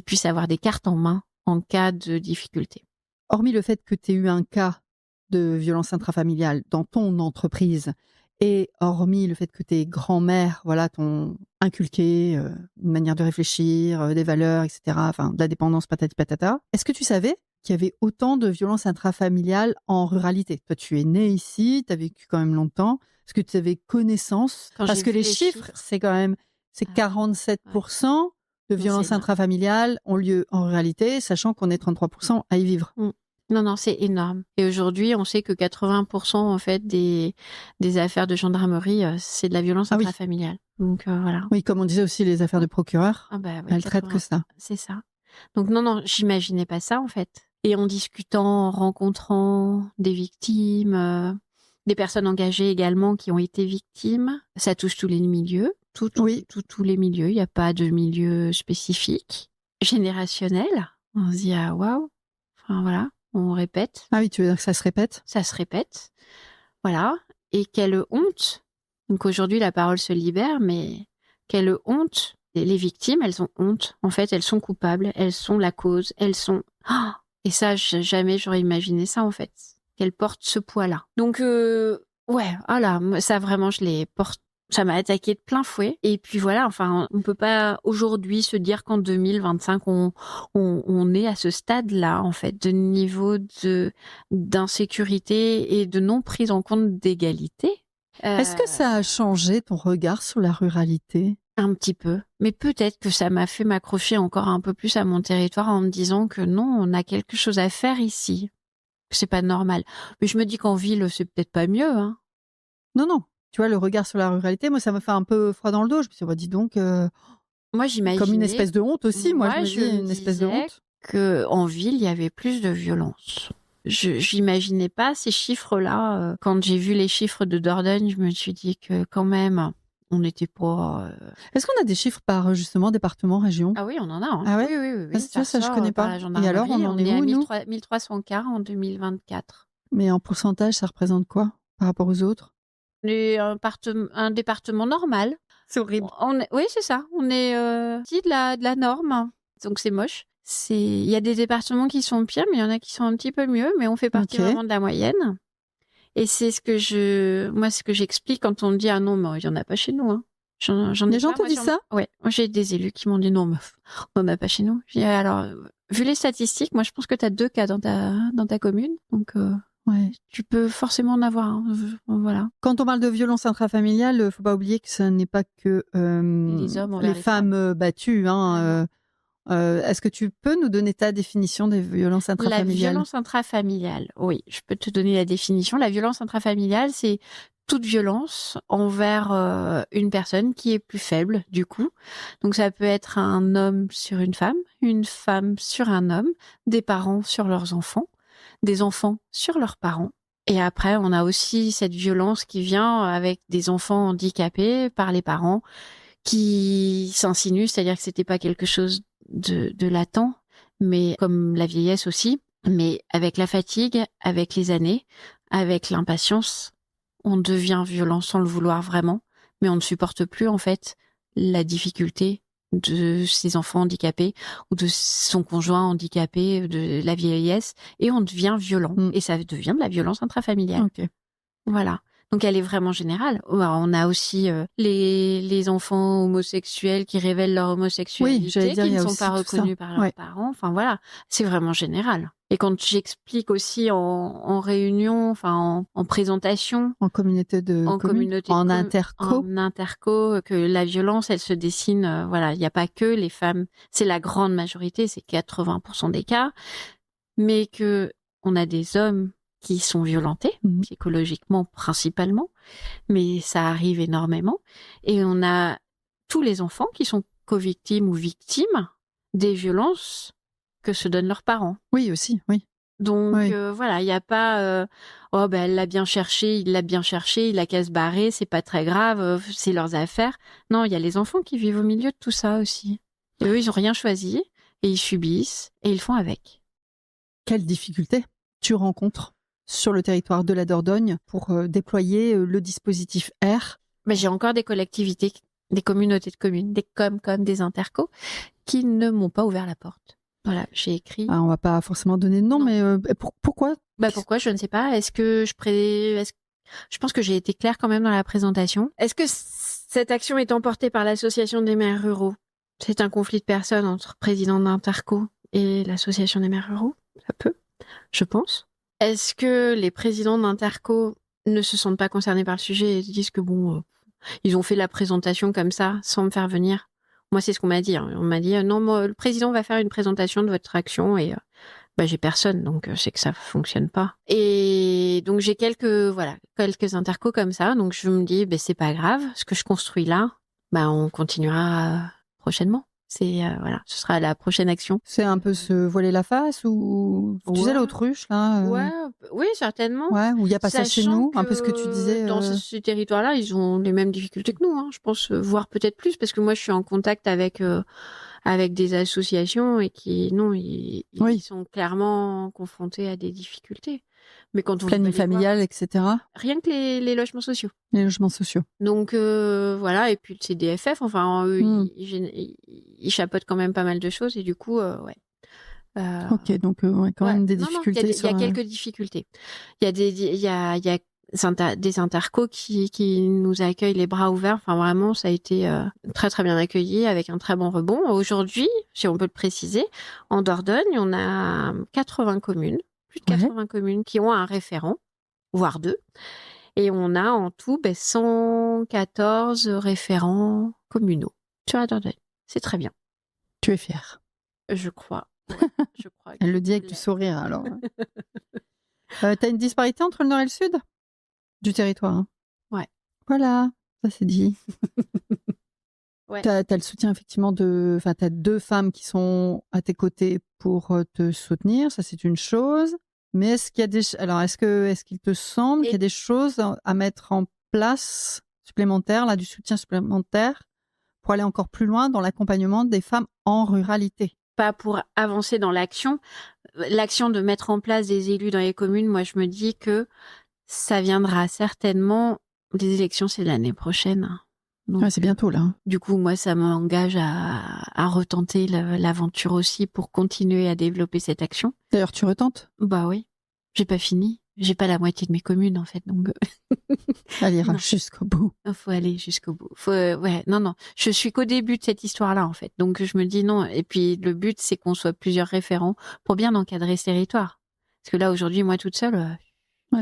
puissent avoir des cartes en main en cas de difficulté. Hormis le fait que tu aies eu un cas de violence intrafamiliale dans ton entreprise, et hormis le fait que tes grands-mères t'ont inculqué une manière de réfléchir, des valeurs, etc., de la dépendance patati patata, est-ce que tu savais qu'il y avait autant de violences intrafamiliales en ruralité ? Toi, tu es née ici, tu as vécu quand même longtemps. Est-ce que tu avais connaissance ? Parce que les chiffres, c'est 47% de violences intrafamiliales ont lieu en ruralité, sachant qu'on est 33% à y vivre. Non, c'est énorme. Et aujourd'hui, on sait que 80% en fait des affaires de gendarmerie, c'est de la violence intrafamiliale. Donc voilà. Oui, comme on disait aussi, les affaires de procureurs, elles traitent que ça. C'est ça. Donc non, j'imaginais pas ça en fait. Et en discutant, en rencontrant des victimes, des personnes engagées également qui ont été victimes, ça touche tous les milieux, tous les milieux. Il n'y a pas de milieu spécifique, générationnel. On se dit waouh. Enfin voilà. On répète. Ah oui, tu veux dire que ça se répète ? Ça se répète. Voilà. Et quelle honte. Donc aujourd'hui, la parole se libère, mais quelle honte. Les victimes, elles ont honte. En fait, elles sont coupables. Elles sont la cause. Elles sont... Et ça, jamais j'aurais imaginé ça, en fait. Qu'elles portent ce poids-là. Donc, ça vraiment, je les porte. Ça m'a attaqué de plein fouet. Et puis voilà, enfin, on peut pas aujourd'hui se dire qu'en 2025, on est à ce stade-là, en fait, de niveau d'insécurité et de non prise en compte d'égalité. Est-ce que ça a changé ton regard sur la ruralité? Un petit peu. Mais peut-être que ça m'a fait m'accrocher encore un peu plus à mon territoire en me disant que non, on a quelque chose à faire ici. Que c'est pas normal. Mais je me dis qu'en ville, c'est peut-être pas mieux, hein. Non, non. Tu vois, le regard sur la ruralité, moi, ça me fait un peu froid dans le dos. Je me suis dit, dis donc, Moi, j'imaginais. comme une espèce de honte aussi. Moi, je me je dis me une espèce de disais honte. qu'en ville, il y avait plus de violence. J'imaginais pas ces chiffres-là. Quand j'ai vu les chiffres de Dordogne, je me suis dit que quand même, on n'était pas. Est-ce qu'on a des chiffres par justement département, région? Ah oui, on en a. Hein. Ah ouais? Oui. Ah, tu vois, ça, je connais par pas. la Et gendarmerie. alors, on en est à où, nous? 1300 cas en 2024. Mais en pourcentage, ça représente quoi par rapport aux autres? Un département normal. C'est horrible. Oui, c'est ça. On est petit de la norme. Donc c'est moche. Il y a des départements qui sont pires, mais il y en a qui sont un petit peu mieux. Mais on fait partie vraiment de la moyenne. Et c'est ce que j'explique quand on me dit ah non, mais il y en a pas chez nous. Hein. Les gens te disent ça? Ouais. Moi j'ai des élus qui m'ont dit non, meuf, on n'en a pas chez nous. J'ai dit, alors, vu les statistiques, moi je pense que tu as 2 cas dans ta commune. Donc ouais. Tu peux forcément en avoir. Hein. Voilà. Quand on parle de violence intrafamiliale, faut pas oublier que ce n'est pas que les femmes battues. Hein, est-ce que tu peux nous donner ta définition des violences intrafamiliales? La violence intrafamiliale, oui, je peux te donner la définition. La violence intrafamiliale, c'est toute violence envers une personne qui est plus faible, du coup. Donc ça peut être un homme sur une femme sur un homme, des parents sur leurs enfants, des enfants sur leurs parents. Et après, on a aussi cette violence qui vient avec des enfants handicapés par les parents qui s'insinuent, c'est-à-dire que c'était pas quelque chose de latent, mais comme la vieillesse aussi, mais avec la fatigue, avec les années, avec l'impatience, on devient violent sans le vouloir vraiment, mais on ne supporte plus en fait la difficulté de ses enfants handicapés ou de son conjoint handicapé, de la vieillesse, et on devient violent. Et ça devient de la violence intrafamiliale. Okay. Voilà. Donc elle est vraiment générale. On a aussi les enfants homosexuels qui révèlent leur homosexualité, qui ne sont pas reconnus par leurs parents. Enfin voilà, c'est vraiment général. Et quand j'explique aussi en réunion, enfin en présentation, en communauté en interco, que la violence, elle se dessine. Voilà, il n'y a pas que les femmes, c'est la grande majorité, c'est 80% des cas, mais que on a des hommes qui sont violentés, psychologiquement principalement, mais ça arrive énormément. Et on a tous les enfants qui sont co-victimes ou victimes des violences que se donnent leurs parents. Oui, aussi, oui. Donc voilà, il n'y a pas oh ben elle l'a bien cherché, il a qu'à se barrer, c'est pas très grave, c'est leurs affaires. Non, il y a les enfants qui vivent au milieu de tout ça aussi. Et eux, ils ont rien choisi et ils subissent et ils font avec. Quelles difficultés tu rencontres sur le territoire de la Dordogne pour déployer le dispositif R? Ben, j'ai encore des collectivités, des communautés de communes, des comme des intercos qui ne m'ont pas ouvert la porte. Voilà, j'ai écrit. On va pas forcément donner de nom, mais pourquoi? Pourquoi, je ne sais pas. Est-ce que je pense que j'ai été claire quand même dans la présentation. Est-ce que cette action est emportée par l'association des maires ruraux? C'est un conflit de personnes entre président d'Interco et l'association des maires ruraux? Ça peut, je pense. Est-ce que les présidents d'Interco ne se sentent pas concernés par le sujet et disent que ils ont fait la présentation comme ça, sans me faire venir? Moi, c'est ce qu'on m'a dit. Hein. On m'a dit, non, le président va faire une présentation de votre action et j'ai personne, donc c'est que ça fonctionne pas. Et donc, j'ai quelques intercos comme ça. Donc, je me dis, c'est pas grave. Ce que je construis là, on continuera prochainement. C'est ce sera la prochaine action. C'est un peu se voiler la face ou tu sais l'autruche là. Oui, certainement. Ouais, où il y a pas ça chez nous, un peu ce que tu disais. Dans ces territoires-là, ils ont les mêmes difficultés que nous, hein, je pense, voire peut-être plus, parce que moi, je suis en contact avec des associations et qui, non, ils sont clairement confrontés à des difficultés. Mais quand on planning familial, etc. Rien que les logements sociaux. Les logements sociaux. Donc voilà, et puis le CDFF, enfin eux, ils chapeautent quand même pas mal de choses et du coup, ouais. Ok, donc quand même des difficultés. Il y a quelques difficultés. Il y a des intercos qui nous accueillent les bras ouverts. Enfin, vraiment, ça a été très, très bien accueilli avec un très bon rebond. Aujourd'hui, si on peut le préciser, en Dordogne, on a 80 communes, plus de 80 communes qui ont un référent, voire 2. Et on a en tout 114 référents communaux sur la Dordogne. C'est très bien. Tu es fière. Je crois. Ouais, je crois. Elle le dit avec du sourire, alors. T'as une disparité entre le nord et le sud du territoire, hein. Ouais. Voilà, ça c'est dit. Ouais. T'as le soutien effectivement t'as 2 femmes qui sont à tes côtés pour te soutenir, ça c'est une chose. Mais est-ce qu'il te semble qu'il y a des choses à mettre en place supplémentaires, là, du soutien supplémentaire pour aller encore plus loin dans l'accompagnement des femmes en ruralité? Pas pour avancer dans l'action de mettre en place des élus dans les communes. Moi, je me dis que ça viendra certainement. Les élections, c'est l'année prochaine. Donc, c'est bientôt là. Du coup, moi, ça m'engage à retenter l'aventure aussi pour continuer à développer cette action. D'ailleurs, tu retentes ? Bah oui, j'ai pas fini. J'ai pas la moitié de mes communes en fait, donc. Elle ira jusqu'au bout. Il faut aller jusqu'au bout. Non. Je suis qu'au début de cette histoire-là en fait, donc je me dis non. Et puis le but, c'est qu'on soit plusieurs référents pour bien encadrer ce territoire. Parce que là aujourd'hui, moi toute seule,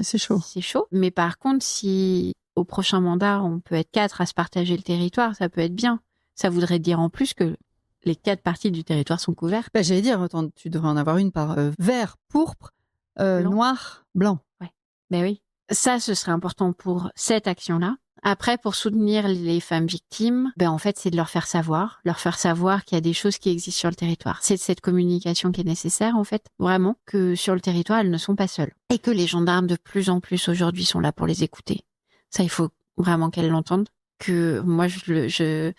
c'est chaud. C'est chaud. Mais par contre, si au prochain mandat, on peut être 4 à se partager le territoire, ça peut être bien. Ça voudrait dire en plus que les 4 parties du territoire sont couvertes. J'allais dire, attends, tu devrais en avoir une par vert, pourpre, noir, blanc. Ouais. Ben oui. Ça, ce serait important pour cette action-là. Après, pour soutenir les femmes victimes, en fait, c'est de leur faire savoir qu'il y a des choses qui existent sur le territoire. C'est cette communication qui est nécessaire, en fait, vraiment, que sur le territoire, elles ne sont pas seules. Et que les gendarmes, de plus en plus aujourd'hui, sont là pour les écouter. Ça, il faut vraiment qu'elles l'entendent. Que moi, je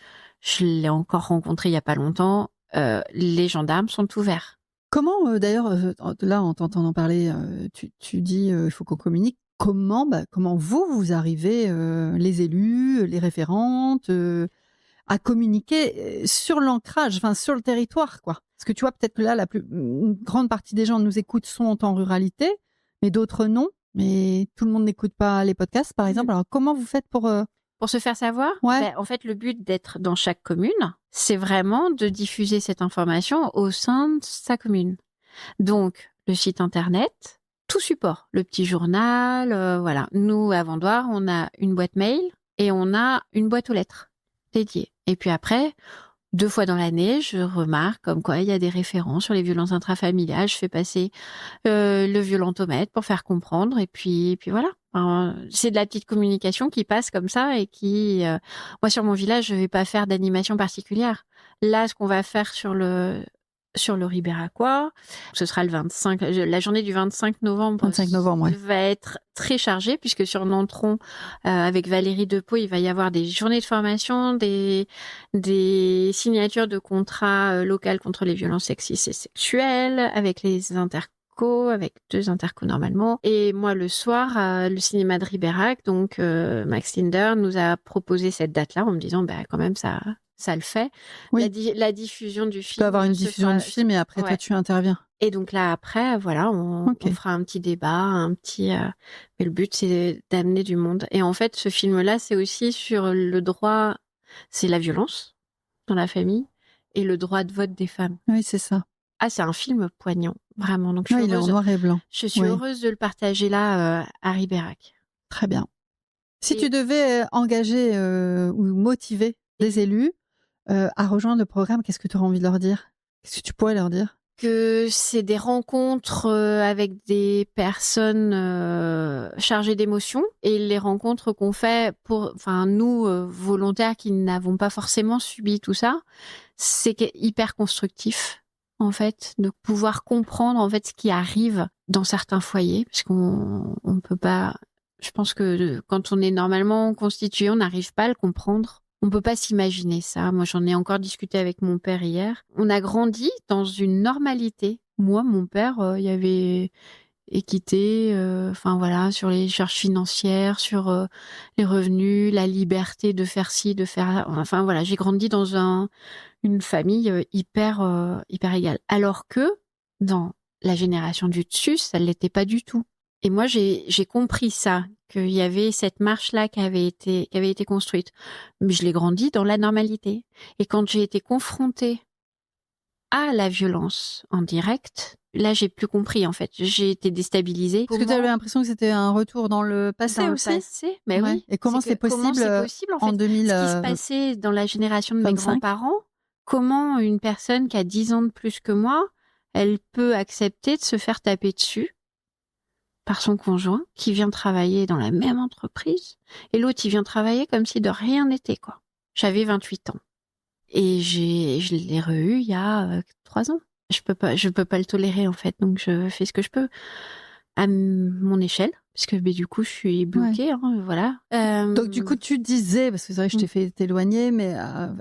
l'ai encore rencontré il y a pas longtemps. Les gendarmes sont ouverts. Comment, d'ailleurs, là, en t'entendant parler, tu dis il faut qu'on communique. Comment vous arrivez, les élus, les référentes, à communiquer sur l'ancrage, sur le territoire, quoi? Parce que tu vois, peut-être que là, une grande partie des gens nous écoutent sont en ruralité, mais d'autres non. Mais tout le monde n'écoute pas les podcasts, par exemple. Alors, comment vous faites pour se faire savoir? Ouais. En fait, le but d'être dans chaque commune, c'est vraiment de diffuser cette information au sein de sa commune. Donc, le site internet, tout support, le petit journal, voilà. Nous, à Vendoire, on a une boîte mail et on a une boîte aux lettres dédiée. Et puis après, 2 fois dans l'année, je remarque comme quoi il y a des référents sur les violences intrafamiliales. Je fais passer le violentomètre pour faire comprendre. Et puis voilà. C'est de la petite communication qui passe comme ça et qui... moi, sur mon village, je vais pas faire d'animation particulière. Là, ce qu'on va faire sur le Ribéracois, ce sera le 25, la journée du 25 novembre. 25 novembre, ouais. Va être très chargée puisque sur Nontron, avec Valérie Depeau, il va y avoir des journées de formation, des signatures de contrats locaux contre les violences sexistes et sexuelles, avec les intercos, avec 2 intercos normalement. Et moi, le soir, le cinéma de Ribérac, donc Max Linder nous a proposé cette date-là en me disant, quand même, ça le fait. Oui. La diffusion du film. Tu peux avoir une diffusion du film et après, toi, tu interviens. Et donc là, après, voilà, on fera un petit débat, mais le but, c'est d'amener du monde. Et en fait, ce film-là, c'est aussi sur le droit, c'est la violence dans la famille et le droit de vote des femmes. Oui, c'est ça. Ah, c'est un film poignant, vraiment. Donc, il est en noir et blanc. Je suis heureuse de le partager là, à Ribérac. Très bien. Si tu devais engager ou motiver les élus à rejoindre le programme, qu'est-ce que tu aurais envie de leur dire? Qu'est-ce que tu pourrais leur dire? Que c'est des rencontres avec des personnes chargées d'émotions et les rencontres qu'on fait nous volontaires qui n'avons pas forcément subi tout ça, c'est hyper constructif en fait de pouvoir comprendre en fait ce qui arrive dans certains foyers parce qu'on peut pas. Je pense que quand on est normalement constitué, on n'arrive pas à le comprendre. On peut pas s'imaginer ça. Moi, j'en ai encore discuté avec mon père hier. On a grandi dans une normalité. Moi, mon père, il y avait équité, sur les charges financières, sur les revenus, la liberté de faire ci, de faire... j'ai grandi dans une famille hyper égale. Alors que dans la génération du dessus, ça ne l'était pas du tout. Et moi, j'ai compris ça, qu'il y avait cette marche-là qui avait été construite. Mais je l'ai grandi dans la normalité. Et quand j'ai été confrontée à la violence en direct, là, j'ai plus compris, en fait. J'ai été déstabilisée. Est-ce que tu avais l'impression que c'était un retour dans le passé Dans aussi? le passé, mais Ouais. oui. Et comment c'est possible, en fait, en 2000, ce qui se passait dans la génération de mes 25? grands-parents, comment une personne qui a 10 ans de plus que moi, elle peut accepter de se faire taper dessus par son conjoint qui vient travailler dans la même entreprise et l'autre il vient travailler comme si de rien n'était, quoi. J'avais 28 ans et je l'ai reçu il y a 3 ans. Je peux pas le tolérer, en fait, donc je fais ce que je peux à mon échelle parce que du coup je suis bloquée, hein, voilà. Donc du coup tu disais, parce que c'est vrai que je t'ai fait t'éloigner, mais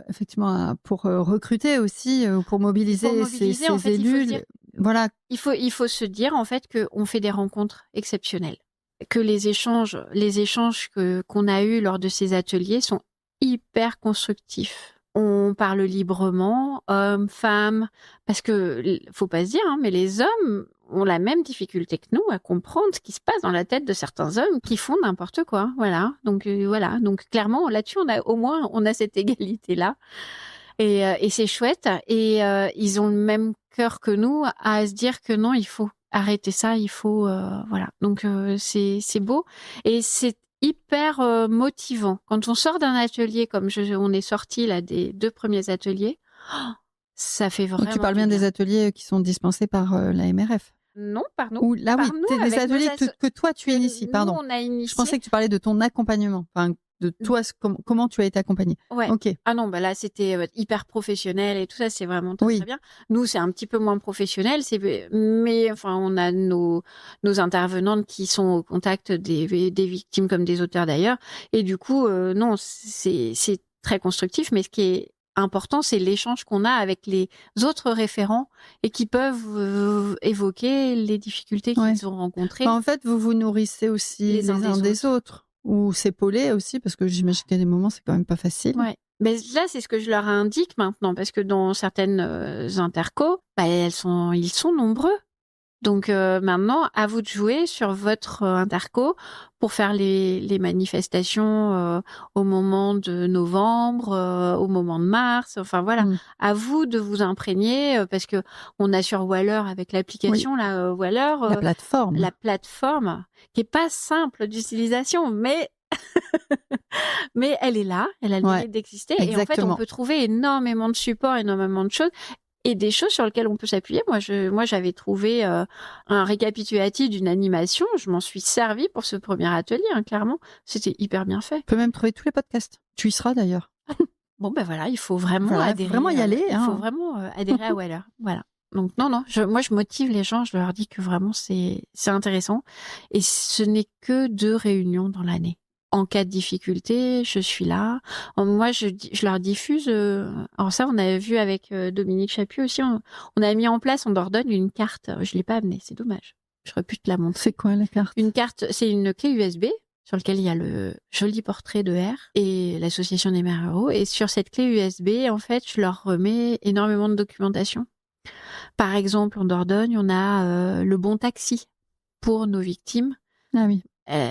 effectivement pour recruter aussi, ou pour mobiliser ces en fait, élus, voilà. Il faut se dire, en fait, qu'on fait des rencontres exceptionnelles, que les échanges qu'on a eus lors de ces ateliers sont hyper constructifs. On parle librement, hommes, femmes, parce que faut pas se dire, hein, mais les hommes ont la même difficulté que nous à comprendre ce qui se passe dans la tête de certains hommes qui font n'importe quoi. Voilà. Donc voilà. Donc clairement, là-dessus, on a cette égalité-là. Et c'est chouette. Et ils ont le même cœur que nous à se dire que non, il faut arrêter ça, il faut voilà. Donc c'est beau et c'est hyper motivant quand on sort d'un atelier comme on est sorti là des 2 premiers ateliers. Ça fait vraiment. Donc tu parles bien des ateliers qui sont dispensés par la MRF? Non, par nous. Ou là, par oui, nous, c'est des ateliers que toi tu inities. Pardon. On a initié. Je pensais que tu parlais de ton accompagnement, enfin de toi, comment tu as été accompagnée. Ouais. Ok. Ah non, bah là c'était hyper professionnel et tout ça, c'est vraiment très bien. Nous, c'est un petit peu moins professionnel, mais enfin on a nos intervenantes qui sont au contact des victimes comme des auteurs d'ailleurs, et du coup non, c'est très constructif, mais ce qui est important, c'est l'échange qu'on a avec les autres référents et qui peuvent évoquer les difficultés qu'ils ont rencontrées. En fait, vous vous nourrissez aussi les uns des autres. Ou s'épauler aussi, parce que j'imagine qu'à des moments, c'est quand même pas facile. Ouais. Mais là, c'est ce que je leur indique maintenant, parce que dans certaines intercos, bah, ils sont nombreux. Donc maintenant, à vous de jouer sur votre interco pour faire les manifestations au moment de novembre, au moment de mars. Enfin voilà, à vous de vous imprégner parce que on a sur Waller avec l'application là, Waller, la plateforme qui est pas simple d'utilisation, mais mais elle est là, elle a le mérite d'exister. Et en fait, on peut trouver énormément de supports, énormément de choses. Et des choses sur lesquelles on peut s'appuyer. Moi, j'avais trouvé un récapitulatif d'une animation. Je m'en suis servie pour ce premier atelier, hein, clairement. C'était hyper bien fait. Tu peux même trouver tous les podcasts. Tu y seras d'ailleurs. Bon, ben voilà, il faut vraiment adhérer. Vraiment y aller. Il faut vraiment adhérer à Waller. Voilà. Donc non, moi je motive les gens. Je leur dis que vraiment c'est intéressant. Et ce n'est que 2 réunions dans l'année. En cas de difficulté, je suis là. Moi, je leur diffuse. Alors ça, on avait vu avec Dominique Chapuis aussi. On a mis en place en Dordogne une carte. Je l'ai pas amenée, c'est dommage. J'aurais pu te la montrer. C'est quoi la carte? Une carte, c'est une clé USB sur laquelle il y a le joli portrait de R et l'association des mères héros. Et sur cette clé USB, en fait, je leur remets énormément de documentation. Par exemple, en Dordogne, on a le bon taxi pour nos victimes. Ah oui.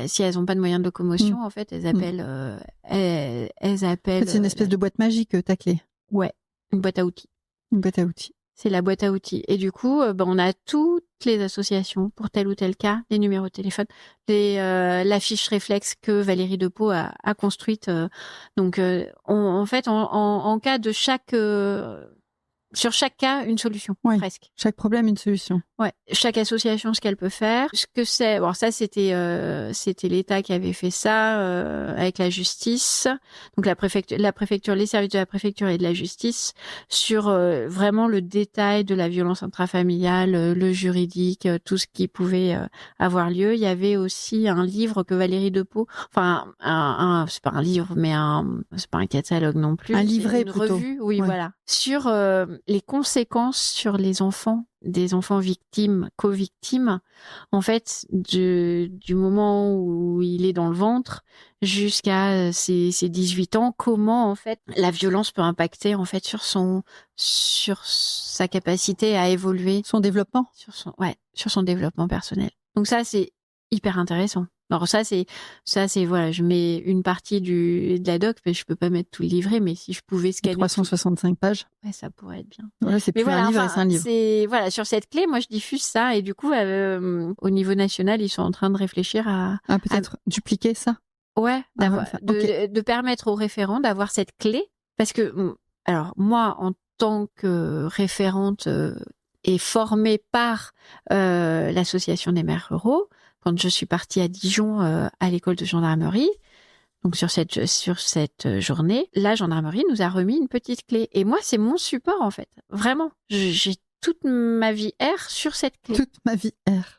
Si elles n'ont pas de moyens de locomotion, en fait, elles appellent. Elles appellent. C'est une espèce de boîte magique, ta clé. Ouais, une boîte à outils. Une boîte à outils. C'est la boîte à outils. Et du coup, on a toutes les associations pour tel ou tel cas, les numéros de téléphone, la fiche réflexe que Valérie Depeau a construite. Donc, en fait, en cas de sur chaque cas, une solution, presque. Chaque problème, une solution. Ouais. Chaque association, ce qu'elle peut faire. Ce que c'est. Bon, ça, c'était l'État qui avait fait ça avec la justice. Donc la préfecture, les services de la préfecture et de la justice sur vraiment le détail de la violence intrafamiliale, le juridique, tout ce qui pouvait avoir lieu. Il y avait aussi un livre que Valérie Depeau, enfin c'est pas un livre, mais c'est pas un catalogue non plus. Un livret une plutôt. Revue, oui, voilà, sur les conséquences sur les enfants, des enfants victimes, co-victimes, en fait, du moment où il est dans le ventre jusqu'à ses 18 ans, comment en fait la violence peut impacter en fait sur sa capacité à évoluer, son développement, sur son développement personnel. Donc ça, c'est hyper intéressant. Alors ça c'est voilà, je mets une partie de la doc, mais je peux pas mettre tout le livret, mais si je pouvais scanner 365 pages. Ouais, ça pourrait être bien. Voilà, c'est mais plus voilà, un livre, c'est un livre. Voilà, sur cette clé, moi je diffuse ça et du coup au niveau national, ils sont en train de réfléchir à peut-être dupliquer ça. Ouais, de permettre aux référents d'avoir cette clé parce que alors moi en tant que référente et formée par l'association des maires ruraux, quand je suis partie à Dijon à l'école de gendarmerie, donc sur cette journée, la gendarmerie nous a remis une petite clé. Et moi, c'est mon support en fait. Vraiment, j'ai toute ma vie R sur cette clé. Toute ma vie R.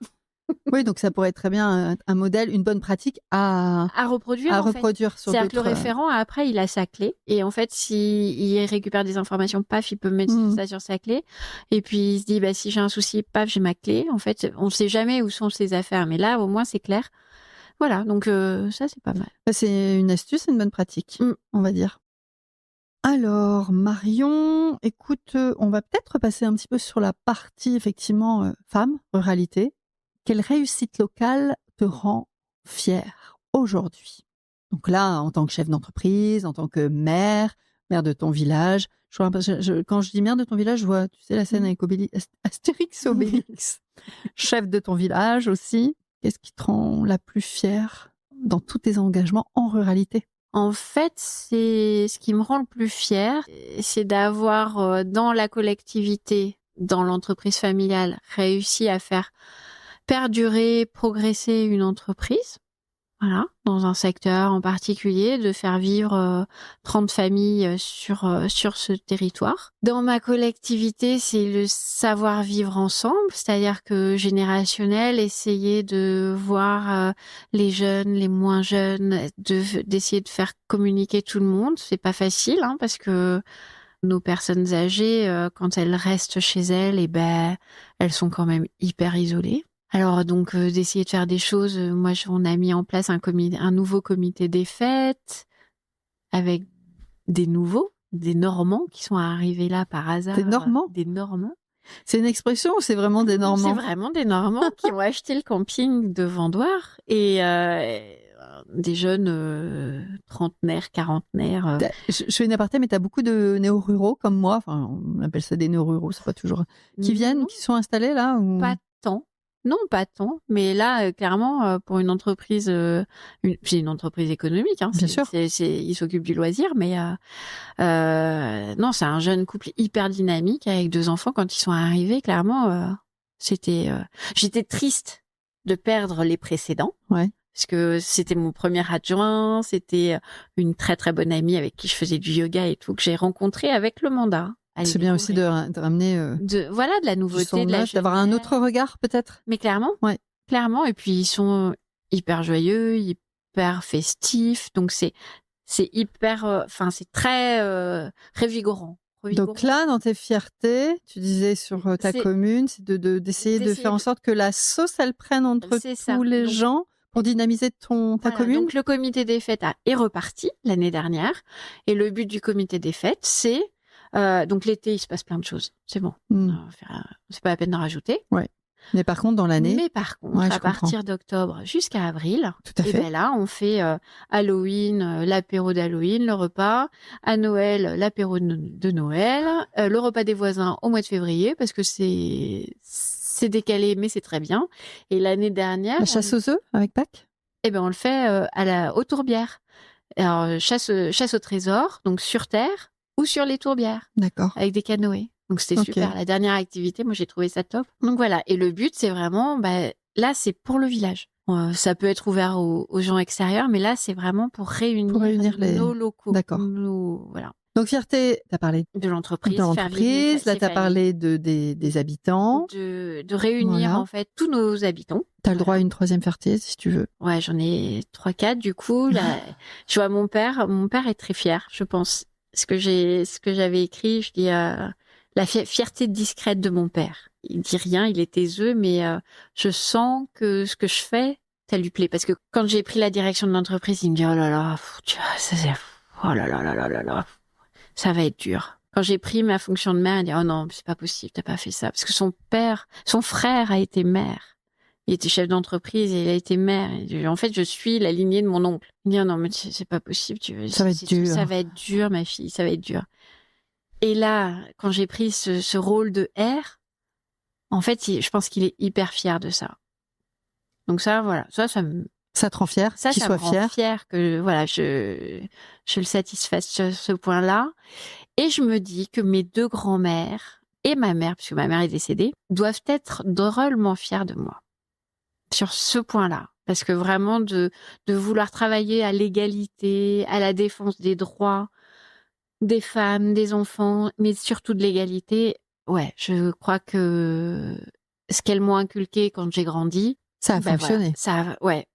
Oui, donc ça pourrait être très bien un modèle, une bonne pratique à reproduire. C'est-à-dire que le référent, après, il a sa clé. Et en fait, s'il récupère des informations, paf, il peut mettre ça sur sa clé. Et puis, il se dit, si j'ai un souci, paf, j'ai ma clé. En fait, on ne sait jamais où sont ses affaires. Mais là, au moins, c'est clair. Voilà, donc ça, c'est pas mal. C'est une astuce, c'est une bonne pratique, on va dire. Alors, Marion, écoute, on va peut-être repasser un petit peu sur la partie, effectivement, femmes, ruralité. Quelle réussite locale te rend fière aujourd'hui? Donc là, en tant que chef d'entreprise, en tant que mère de ton village. Quand je dis mère de ton village, je vois, tu sais, la scène avec Astérix Obélix. Chef de ton village aussi. Qu'est-ce qui te rend la plus fière dans tous tes engagements en ruralité? En fait, c'est ce qui me rend le plus fière, c'est d'avoir dans la collectivité, dans l'entreprise familiale, réussi à faire perdurer, progresser une entreprise, voilà, dans un secteur en particulier, de faire vivre 30 familles sur ce territoire. Dans ma collectivité, c'est le savoir vivre ensemble, c'est-à-dire que générationnel, essayer de voir les jeunes, les moins jeunes, d'essayer de faire communiquer tout le monde. C'est pas facile, parce que nos personnes âgées, quand elles restent chez elles, elles sont quand même hyper isolées. Alors donc d'essayer de faire des choses. Moi, on a mis en place un nouveau comité des fêtes avec des Normands qui sont arrivés là par hasard. Des Normands. C'est une expression ou c'est vraiment des Normands? C'est vraiment des Normands qui ont acheté le camping de Vendoire et des jeunes trentenaires, quarantenaires. Je fais une aparté, mais tu as beaucoup de néo-ruraux comme moi. Enfin, on appelle ça des néo-ruraux, c'est pas toujours. Qui viennent, qui sont installés là ou... Pas tant. Non, pas tant. Mais là, clairement, pour une entreprise, c'est une entreprise économique. Bien sûr. Ils s'occupent du loisir, mais non, c'est un jeune couple hyper dynamique avec 2 enfants. Quand ils sont arrivés, clairement, j'étais triste de perdre les précédents. Ouais. Parce que c'était mon premier adjoint, c'était une très très bonne amie avec qui je faisais du yoga et tout, que j'ai rencontré avec le mandat. C'est bien aussi de ramener de la nouveauté, d'avoir un autre regard peut-être. Mais clairement, ouais. Clairement. Et puis ils sont hyper joyeux, hyper festifs, donc c'est hyper, c'est très revigorant. Donc là, dans tes fiertés, tu disais sur ta commune, c'est d'essayer de faire en sorte que la sauce elle prenne entre tous les gens. Pour dynamiser ta commune. Donc le comité des fêtes est reparti l'année dernière. Et le but du comité des fêtes, c'est... donc l'été, il se passe plein de choses. C'est bon. C'est pas la peine d'en rajouter. Ouais. Mais par contre, dans l'année... à partir d'octobre jusqu'à avril, tout à fait. Et là, on fait Halloween, l'apéro d'Halloween, le repas. À Noël, l'apéro de Noël. Le repas des voisins au mois de février, parce que c'est décalé, mais c'est très bien. Et l'année dernière... La chasse aux œufs avec Pâques? On le fait aux tourbières. Alors, chasse au trésor, donc sur terre ou sur les tourbières. D'accord. Avec des canoës. Donc, c'était super. La dernière activité, moi, j'ai trouvé ça top. Donc, voilà. Et le but, c'est vraiment... là, c'est pour le village. Ça peut être ouvert aux gens extérieurs, mais là, c'est vraiment pour réunir nos locaux. D'accord. Voilà. Donc, fierté, tu as parlé de l'entreprise. Là, tu as parlé des habitants. De réunir, en fait, tous nos habitants. Tu as le droit à une 3e fierté, si tu veux. Ouais, j'en ai 3-4. Du coup, là, je vois mon père est très fier, je pense. Ce que j'avais écrit, je dis la fierté discrète de mon père. Il dit rien, il est taiseux, mais je sens que ce que je fais, ça lui plaît. Parce que quand j'ai pris la direction de l'entreprise, il me dit oh là là, oh là là là là là là. Ça va être dur. Quand j'ai pris ma fonction de mère, elle dit oh non, c'est pas possible, t'as pas fait ça, parce que son frère a été maire Il était chef d'entreprise et il a été maire. Et en fait, je suis la lignée de mon oncle. Il me dit, non, mais c'est pas possible. Ça va être dur. Ça va être dur, ma fille. Ça va être dur. Et là, quand j'ai pris ce rôle de R, en fait, je pense qu'il est hyper fier de ça. Donc ça, voilà. Ça te rend fier qu'il soit fier. Fier que, voilà, je le satisfasse sur ce point-là. Et je me dis que mes 2 grands-mères et ma mère, puisque ma mère est décédée, doivent être drôlement fiers de moi. Sur ce point-là. Parce que vraiment, de vouloir travailler à l'égalité, à la défense des droits des femmes, des enfants, mais surtout de l'égalité, ouais, je crois que ce qu'elles m'ont inculqué quand j'ai grandi, ça a fonctionné. Voilà, ouais,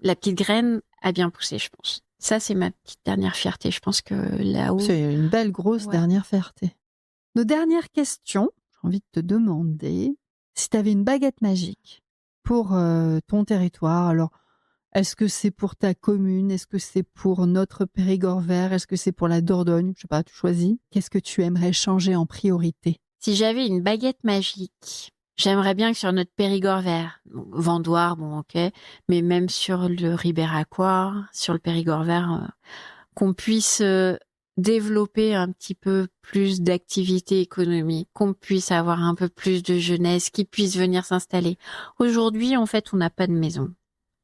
la petite graine a bien poussé, je pense. Ça, c'est ma petite dernière fierté. Je pense que là-haut... C'est une belle, grosse dernière fierté. Nos dernières questions, j'ai envie de te demander si tu avais une baguette magique pour ton territoire. Alors, est-ce que c'est pour ta commune? Est-ce que c'est pour notre Périgord vert? Est-ce que c'est pour la Dordogne? Je sais pas, tu choisis. Qu'est-ce que tu aimerais changer en priorité? Si j'avais une baguette magique, j'aimerais bien que sur notre Périgord vert, Vendoire, bon ok, mais même sur le Ribéracois, sur le Périgord vert, qu'on puisse développer un petit peu plus d'activités économiques, qu'on puisse avoir un peu plus de jeunesse qui puisse venir s'installer. Aujourd'hui, en fait, on n'a pas de maison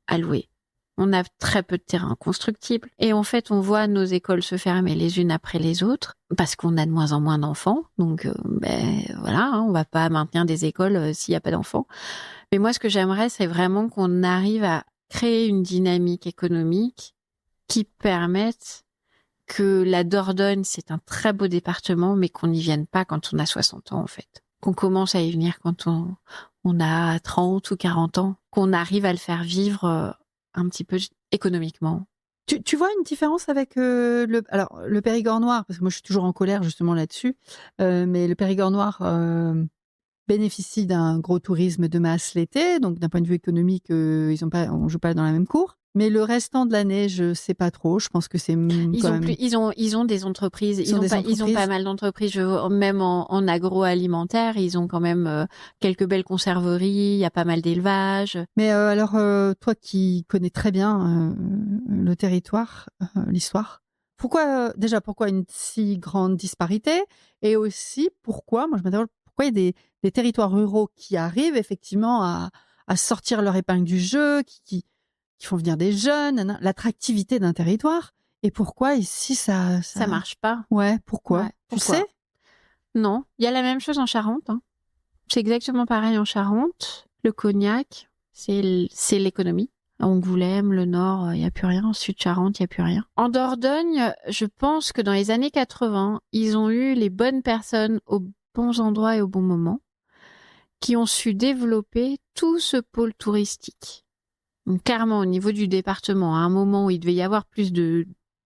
à louer. On a très peu de terrain constructible. Et en fait, on voit nos écoles se fermer les unes après les autres parce qu'on a de moins en moins d'enfants. Donc, voilà, hein, on va pas maintenir des écoles s'il n'y a pas d'enfants. Mais moi, ce que j'aimerais, c'est vraiment qu'on arrive à créer une dynamique économique qui permette que la Dordogne, c'est un très beau département, mais qu'on n'y vienne pas quand on a 60 ans, en fait. Qu'on commence à y venir quand on a 30 ou 40 ans. Qu'on arrive à le faire vivre un petit peu économiquement. Tu vois une différence avec le Périgord noir, parce que moi je suis toujours en colère justement là-dessus, mais le Périgord noir bénéficie d'un gros tourisme de masse l'été, donc d'un point de vue économique, on joue pas dans la même cour. Mais le restant de l'année, je sais pas trop. Je pense que c'est ils ont des entreprises. Ils ont pas mal d'entreprises. Même en agroalimentaire, ils ont quand même quelques belles conserveries. Il y a pas mal d'élevage. Mais alors, toi qui connais très bien le territoire, l'histoire, pourquoi une si grande disparité? Et aussi, pourquoi il y a des territoires ruraux qui arrivent effectivement à sortir leur épingle du jeu, qui font venir des jeunes, l'attractivité d'un territoire. Et pourquoi ici ça marche pas? Ouais, pourquoi? Tu sais? Non, il y a la même chose en Charente. Hein. C'est exactement pareil en Charente. Le cognac, c'est l'économie. Angoulême, le Nord, il n'y a plus rien. En Sud-Charente, il n'y a plus rien. En Dordogne, je pense que dans les années 80, ils ont eu les bonnes personnes aux bons endroits et au bon moment qui ont su développer tout ce pôle touristique. Donc, clairement, au niveau du département, à un moment où il devait y avoir plus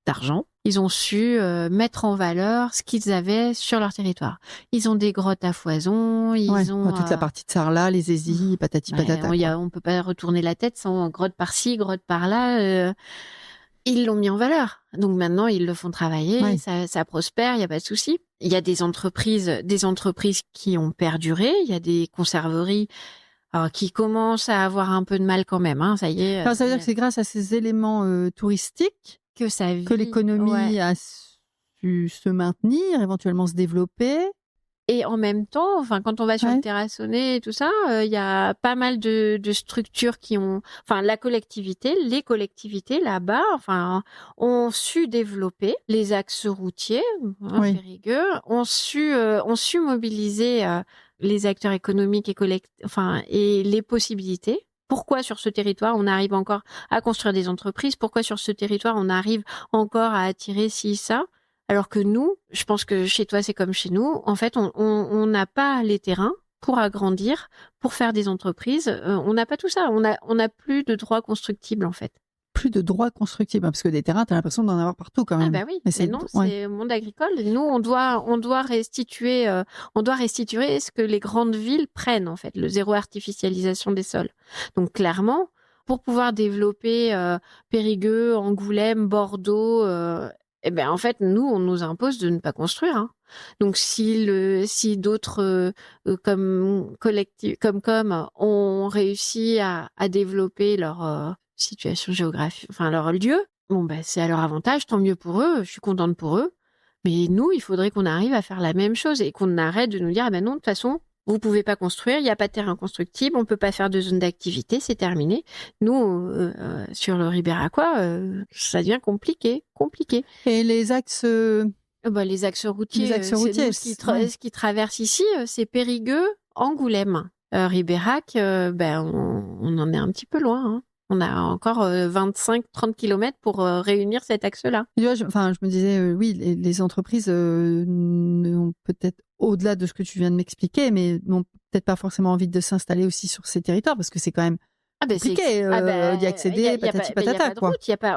d'argent, ils ont su mettre en valeur ce qu'ils avaient sur leur territoire. Ils ont des grottes à foison, ils ont... toute la partie de Sarlat, les Zézis, patati patata. On peut pas retourner la tête sans grotte par-ci, grotte par-là. Ils l'ont mis en valeur. Donc maintenant, ils le font travailler, ça prospère, il n'y a pas de souci. Il y a des entreprises qui ont perduré, il y a des conserveries qui commence à avoir un peu de mal quand même, hein, ça y est. Ça veut dire que c'est grâce à ces éléments touristiques que l'économie a su se maintenir, éventuellement se développer. Et en même temps, enfin, quand on va sur le Terrassonnais et tout ça, il y a pas mal de structures qui ont, enfin, les collectivités là-bas, enfin, ont su développer les axes routiers, Périgueux, ont su mobiliser les acteurs économiques et les possibilités. Pourquoi sur ce territoire on arrive encore à construire des entreprises? Pourquoi sur ce territoire on arrive encore à attirer ci, ça? Alors que nous, je pense que chez toi c'est comme chez nous, en fait on n'a pas les terrains pour agrandir, pour faire des entreprises. On n'a pas tout ça. On n'a plus de droits constructibles en fait. Plus de droits constructibles, parce que des terrains, tu as l'impression d'en avoir partout quand même. Ah bah oui, mais non, c'est le monde agricole. Nous, on doit restituer ce que les grandes villes prennent en fait, le zéro artificialisation des sols. Donc clairement, pour pouvoir développer Périgueux, Angoulême, Bordeaux, Eh ben, en fait, nous, on nous impose de ne pas construire. Hein. Donc, si d'autres comme ont réussi à développer leur situation géographique, enfin leur lieu, bon, ben, c'est à leur avantage, tant mieux pour eux, je suis contente pour eux. Mais nous, il faudrait qu'on arrive à faire la même chose et qu'on arrête de nous dire, ah ben non, de toute façon, vous pouvez pas construire, il n'y a pas de terrain constructible, on peut pas faire de zone d'activité, c'est terminé. Nous, sur le Ribéracois, ça devient compliqué. Et les axes... Les axes routiers, routiers, ce qui traverse ici, c'est Périgueux, Angoulême. Ribérac, on en est un petit peu loin. Hein. On a encore 25-30 kilomètres pour réunir cet axe-là. Tu vois, je me disais, oui, les entreprises n'ont peut-être, au-delà de ce que tu viens de m'expliquer, mais n'ont peut-être pas forcément envie de s'installer aussi sur ces territoires, parce que c'est quand même compliqué d'y accéder, patati patata.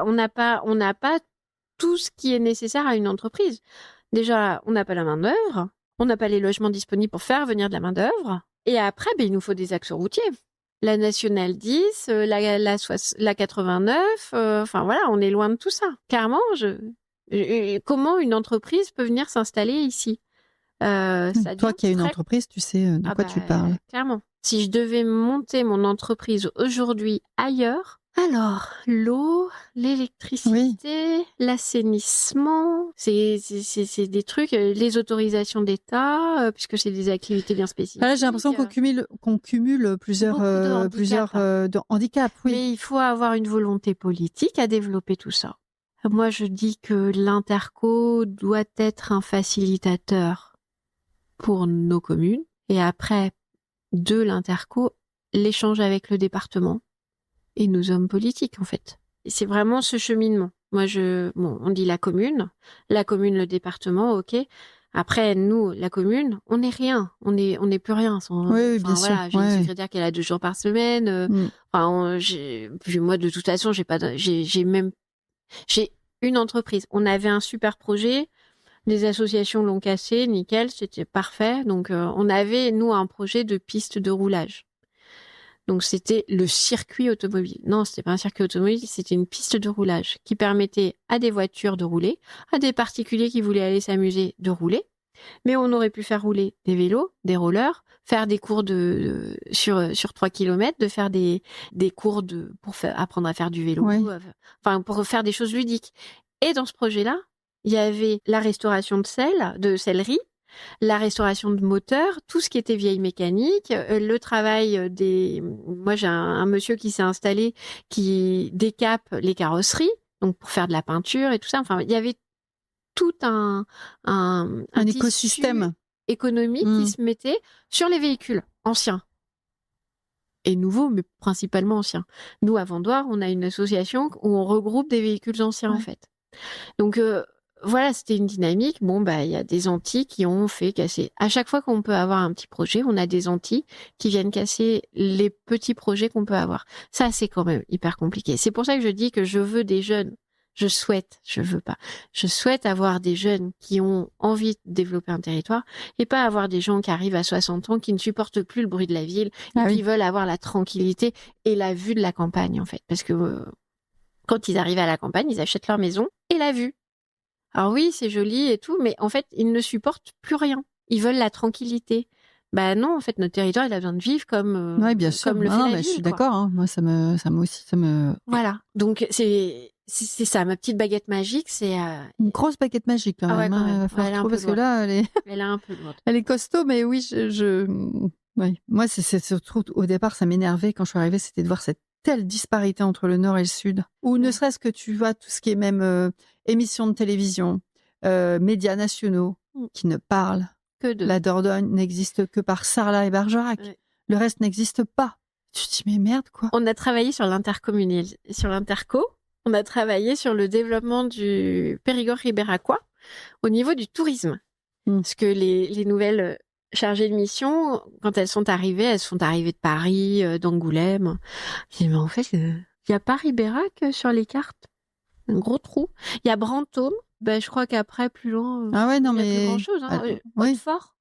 On n'a pas tout ce qui est nécessaire à une entreprise. Déjà, on n'a pas la main-d'œuvre, on n'a pas les logements disponibles pour faire venir de la main-d'œuvre, et après, il nous faut des axes routiers. La nationale 10, la 89, voilà, on est loin de tout ça. Clairement, comment une entreprise peut venir s'installer ici Toi qui as une entreprise, tu sais de quoi tu parles. Clairement. Si je devais monter mon entreprise aujourd'hui ailleurs, alors l'eau, l'électricité, l'assainissement, c'est des trucs, les autorisations d'État, puisque c'est des activités bien spécifiques. Là, j'ai l'impression qu'on cumule plusieurs handicaps. Oui. Mais il faut avoir une volonté politique à développer tout ça. Moi, je dis que l'Interco doit être un facilitateur pour nos communes. Et après, de l'Interco, l'échange avec le département et nos hommes politiques, en fait. Et c'est vraiment ce cheminement. Moi, on dit la commune, le département, ok. Après, nous, la commune, on n'est rien. On n'est plus rien. Oui, bien sûr. J'ai une secrétaire qui est là 2 jours par semaine. Puis moi, de toute façon, j'ai une entreprise. On avait un super projet. Les associations l'ont cassé, nickel, c'était parfait. Donc, on avait, nous, un projet de piste de roulage. Donc, c'était le circuit automobile. Non, c'était pas un circuit automobile, c'était une piste de roulage qui permettait à des voitures de rouler, à des particuliers qui voulaient aller s'amuser de rouler. Mais on aurait pu faire rouler des vélos, des rollers, faire des cours sur 3 kilomètres, de faire des cours pour apprendre à faire du vélo, pour faire des choses ludiques. Et dans ce projet-là, il y avait la restauration de sellerie, la restauration de moteurs, tout ce qui était vieille mécanique, le travail Moi, j'ai un monsieur qui s'est installé, qui décape les carrosseries, donc pour faire de la peinture et tout ça. Enfin, il y avait tout un écosystème économique qui se mettait sur les véhicules anciens. Et nouveaux, mais principalement anciens. Nous, à Vendoire, on a une association où on regroupe des véhicules anciens, en fait. Donc, voilà, c'était une dynamique. Il y a des Antilles qui ont fait casser. À chaque fois qu'on peut avoir un petit projet, on a des Antilles qui viennent casser les petits projets qu'on peut avoir. Ça, c'est quand même hyper compliqué. C'est pour ça que je dis que je veux des jeunes. Je souhaite avoir des jeunes qui ont envie de développer un territoire et pas avoir des gens qui arrivent à 60 ans, qui ne supportent plus le bruit de la ville et qui veulent avoir la tranquillité et la vue de la campagne, en fait. Parce que quand ils arrivent à la campagne, ils achètent leur maison et la vue. Alors oui, c'est joli et tout, mais en fait, ils ne supportent plus rien. Ils veulent la tranquillité. Non, en fait, notre territoire, il a besoin de vivre comme bien sûr. comme le fait la ville. Je suis d'accord. Hein. Moi, ça me aussi. Voilà. Donc c'est ça, ma petite baguette magique, c'est une grosse baguette magique quand même. Hein, parce que là, elle est un peu lourde. Elle est costaud, mais oui, oui. Moi, c'est surtout au départ, ça m'énervait quand je suis arrivée, c'était de voir cette telle disparité entre le nord et le sud. Ou ne serait-ce que tu vois tout ce qui est même émissions de télévision, médias nationaux qui ne parlent que de. La Dordogne n'existe que par Sarlat et Bergerac. Ouais. Le reste n'existe pas. Tu te dis mais merde quoi. On a travaillé sur l'Interco. On a travaillé sur le développement du Périgord ribéracois au niveau du tourisme. Parce que les nouvelles chargées de mission, quand elles sont arrivées de Paris, d'Angoulême. J'ai dit, mais en fait, il n'y a pas Ribérac sur les cartes. Un gros trou. Il y a Brantôme. Je crois qu'après, plus loin, il n'y a plus grand-chose. Hein. Hautefort.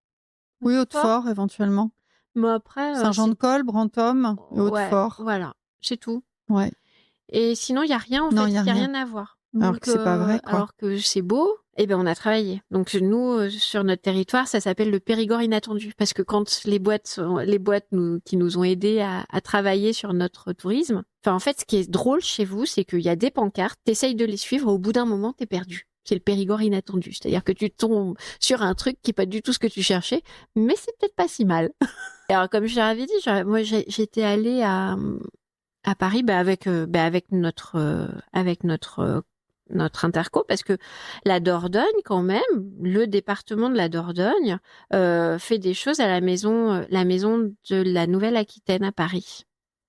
Oui, Hautefort, éventuellement. Mais après... Saint-Jean-de-Col, Brantôme et Hautefort. Voilà, c'est tout. Ouais. Et sinon, il n'y a rien, en fait. Il n'y a rien à voir. Alors que c'est pas vrai, quoi. Alors que c'est beau, eh ben on a travaillé. Donc nous, sur notre territoire, ça s'appelle le Périgord inattendu, parce que quand les boîtes qui nous ont aidés à travailler sur notre tourisme, enfin en fait, ce qui est drôle chez vous, c'est qu'il y a des pancartes, t'essayes de les suivre, au bout d'un moment, t'es perdu. C'est le Périgord inattendu, c'est-à-dire que tu tombes sur un truc qui est pas du tout ce que tu cherchais, mais c'est peut-être pas si mal. Alors comme je l'avais dit, moi j'étais allée à Paris avec notre interco, parce que la Dordogne, quand même, le département de la Dordogne fait des choses à la maison de la Nouvelle-Aquitaine à Paris.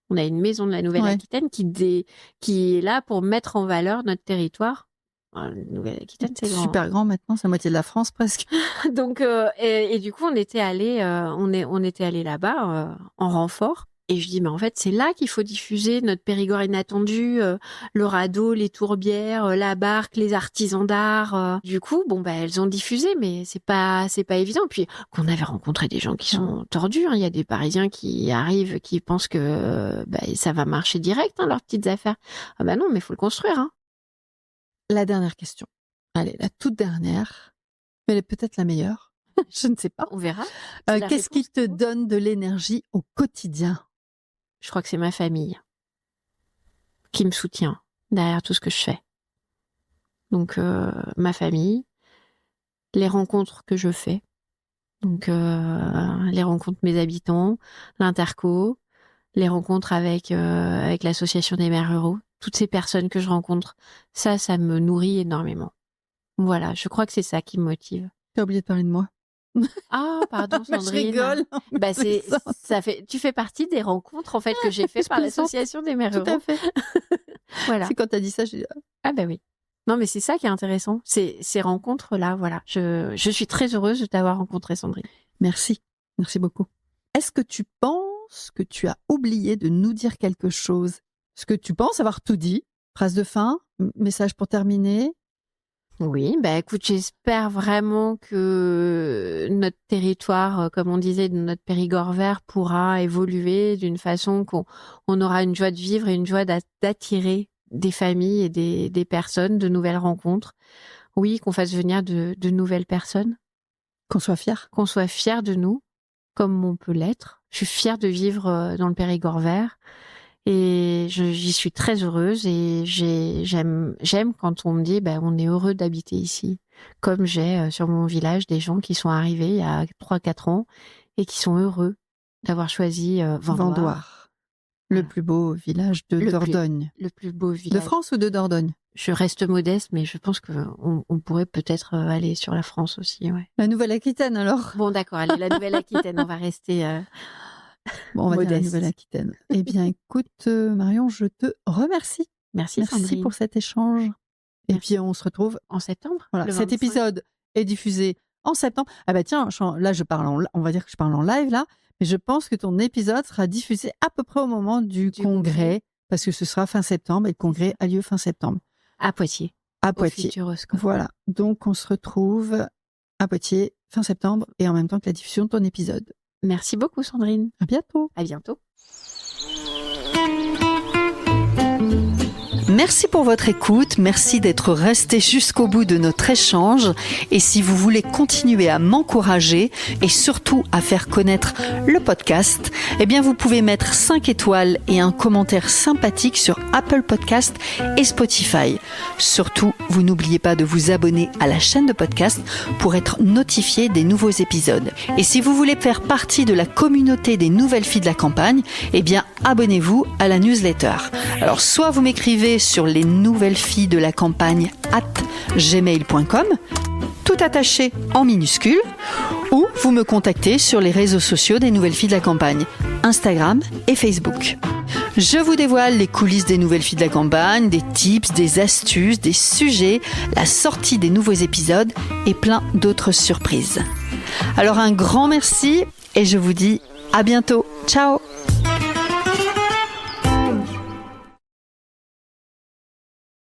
On a une maison de la Nouvelle-Aquitaine qui est là pour mettre en valeur notre territoire. La Nouvelle-Aquitaine, c'est grand. Super grand maintenant, c'est la moitié de la France presque. Donc et du coup, on était allé là-bas en renfort. Et je dis, mais en fait, c'est là qu'il faut diffuser notre Périgord inattendu, le radeau, les tourbières, la barque, les artisans d'art. Du coup, elles ont diffusé, mais c'est pas évident. Puis, qu'on avait rencontré des gens qui sont tordus. Il y a des Parisiens qui arrivent, qui pensent que ça va marcher direct, leurs petites affaires. Ah non, mais il faut le construire. La dernière question. Allez, la toute dernière. Mais elle est peut-être la meilleure. Je ne sais pas. On verra. Qu'est-ce qui te donne de l'énergie au quotidien ? Je crois que c'est ma famille qui me soutient derrière tout ce que je fais. Donc, ma famille, les rencontres que je fais, donc les rencontres mes habitants, l'interco, les rencontres avec l'association des maires ruraux, toutes ces personnes que je rencontre, ça me nourrit énormément. Voilà, je crois que c'est ça qui me motive. T'as oublié de parler de moi. Ah, pardon, Sandrine. Je rigole. Tu fais partie des rencontres, en fait, que j'ai fait par l'association des maires ruraux. Tout à fait. Voilà. C'est quand t'as dit ça, j'ai dit... Ah, oui. Non, mais c'est ça qui est intéressant. Ces rencontres-là, voilà. Je suis très heureuse de t'avoir rencontrée, Sandrine. Merci. Merci beaucoup. Est-ce que tu penses que tu as oublié de nous dire quelque chose ? Est-ce que tu penses avoir tout dit ? Phrase de fin, message pour terminer ? Oui, écoute, j'espère vraiment que notre territoire, comme on disait, notre Périgord vert pourra évoluer d'une façon qu'on aura une joie de vivre et une joie d'attirer des familles et des personnes, de nouvelles rencontres. Oui, qu'on fasse venir de nouvelles personnes. Qu'on soit fiers. Qu'on soit fiers de nous, comme on peut l'être. Je suis fière de vivre dans le Périgord vert. Et j'y suis très heureuse et j'aime quand on me dit on est heureux d'habiter ici. Comme j'ai sur mon village des gens qui sont arrivés il y a 3-4 ans et qui sont heureux d'avoir choisi Vendoire. Le plus beau village de Dordogne. Le plus beau village. De France ou de Dordogne ? Je reste modeste, mais je pense qu'on pourrait peut-être aller sur la France aussi. Ouais. La Nouvelle-Aquitaine alors ? Bon d'accord, allez, la Nouvelle-Aquitaine, on va rester... Bon, on va dire la Nouvelle-Aquitaine. Eh bien, écoute, Marion, je te remercie. Merci Sandrine. Pour cet échange. Et puis, on se retrouve en septembre. Voilà, cet épisode est diffusé en septembre. Ah bah tiens, là, on va dire que je parle en live, là, mais je pense que ton épisode sera diffusé à peu près au moment du congrès, parce que ce sera fin septembre, et le congrès a lieu fin septembre. À Poitiers. À Poitiers. Voilà. Donc, on se retrouve à Poitiers fin septembre, et en même temps que la diffusion de ton épisode. Merci beaucoup, Sandrine. À bientôt. À bientôt. Merci pour votre écoute, merci d'être resté jusqu'au bout de notre échange et si vous voulez continuer à m'encourager et surtout à faire connaître le podcast, eh bien vous pouvez mettre 5 étoiles et un commentaire sympathique sur Apple Podcast et Spotify. Surtout, vous n'oubliez pas de vous abonner à la chaîne de podcast pour être notifié des nouveaux épisodes. Et si vous voulez faire partie de la communauté des nouvelles filles de la campagne, eh bien abonnez-vous à la newsletter. Alors soit vous m'écrivez sur les nouvelles filles de la campagne @gmail.com, tout attaché en minuscules, ou vous me contactez sur les réseaux sociaux des nouvelles filles de la campagne, Instagram et Facebook. Je vous dévoile les coulisses des nouvelles filles de la campagne, des tips, des astuces, des sujets, la sortie des nouveaux épisodes et plein d'autres surprises. Alors un grand merci et je vous dis à bientôt. Ciao!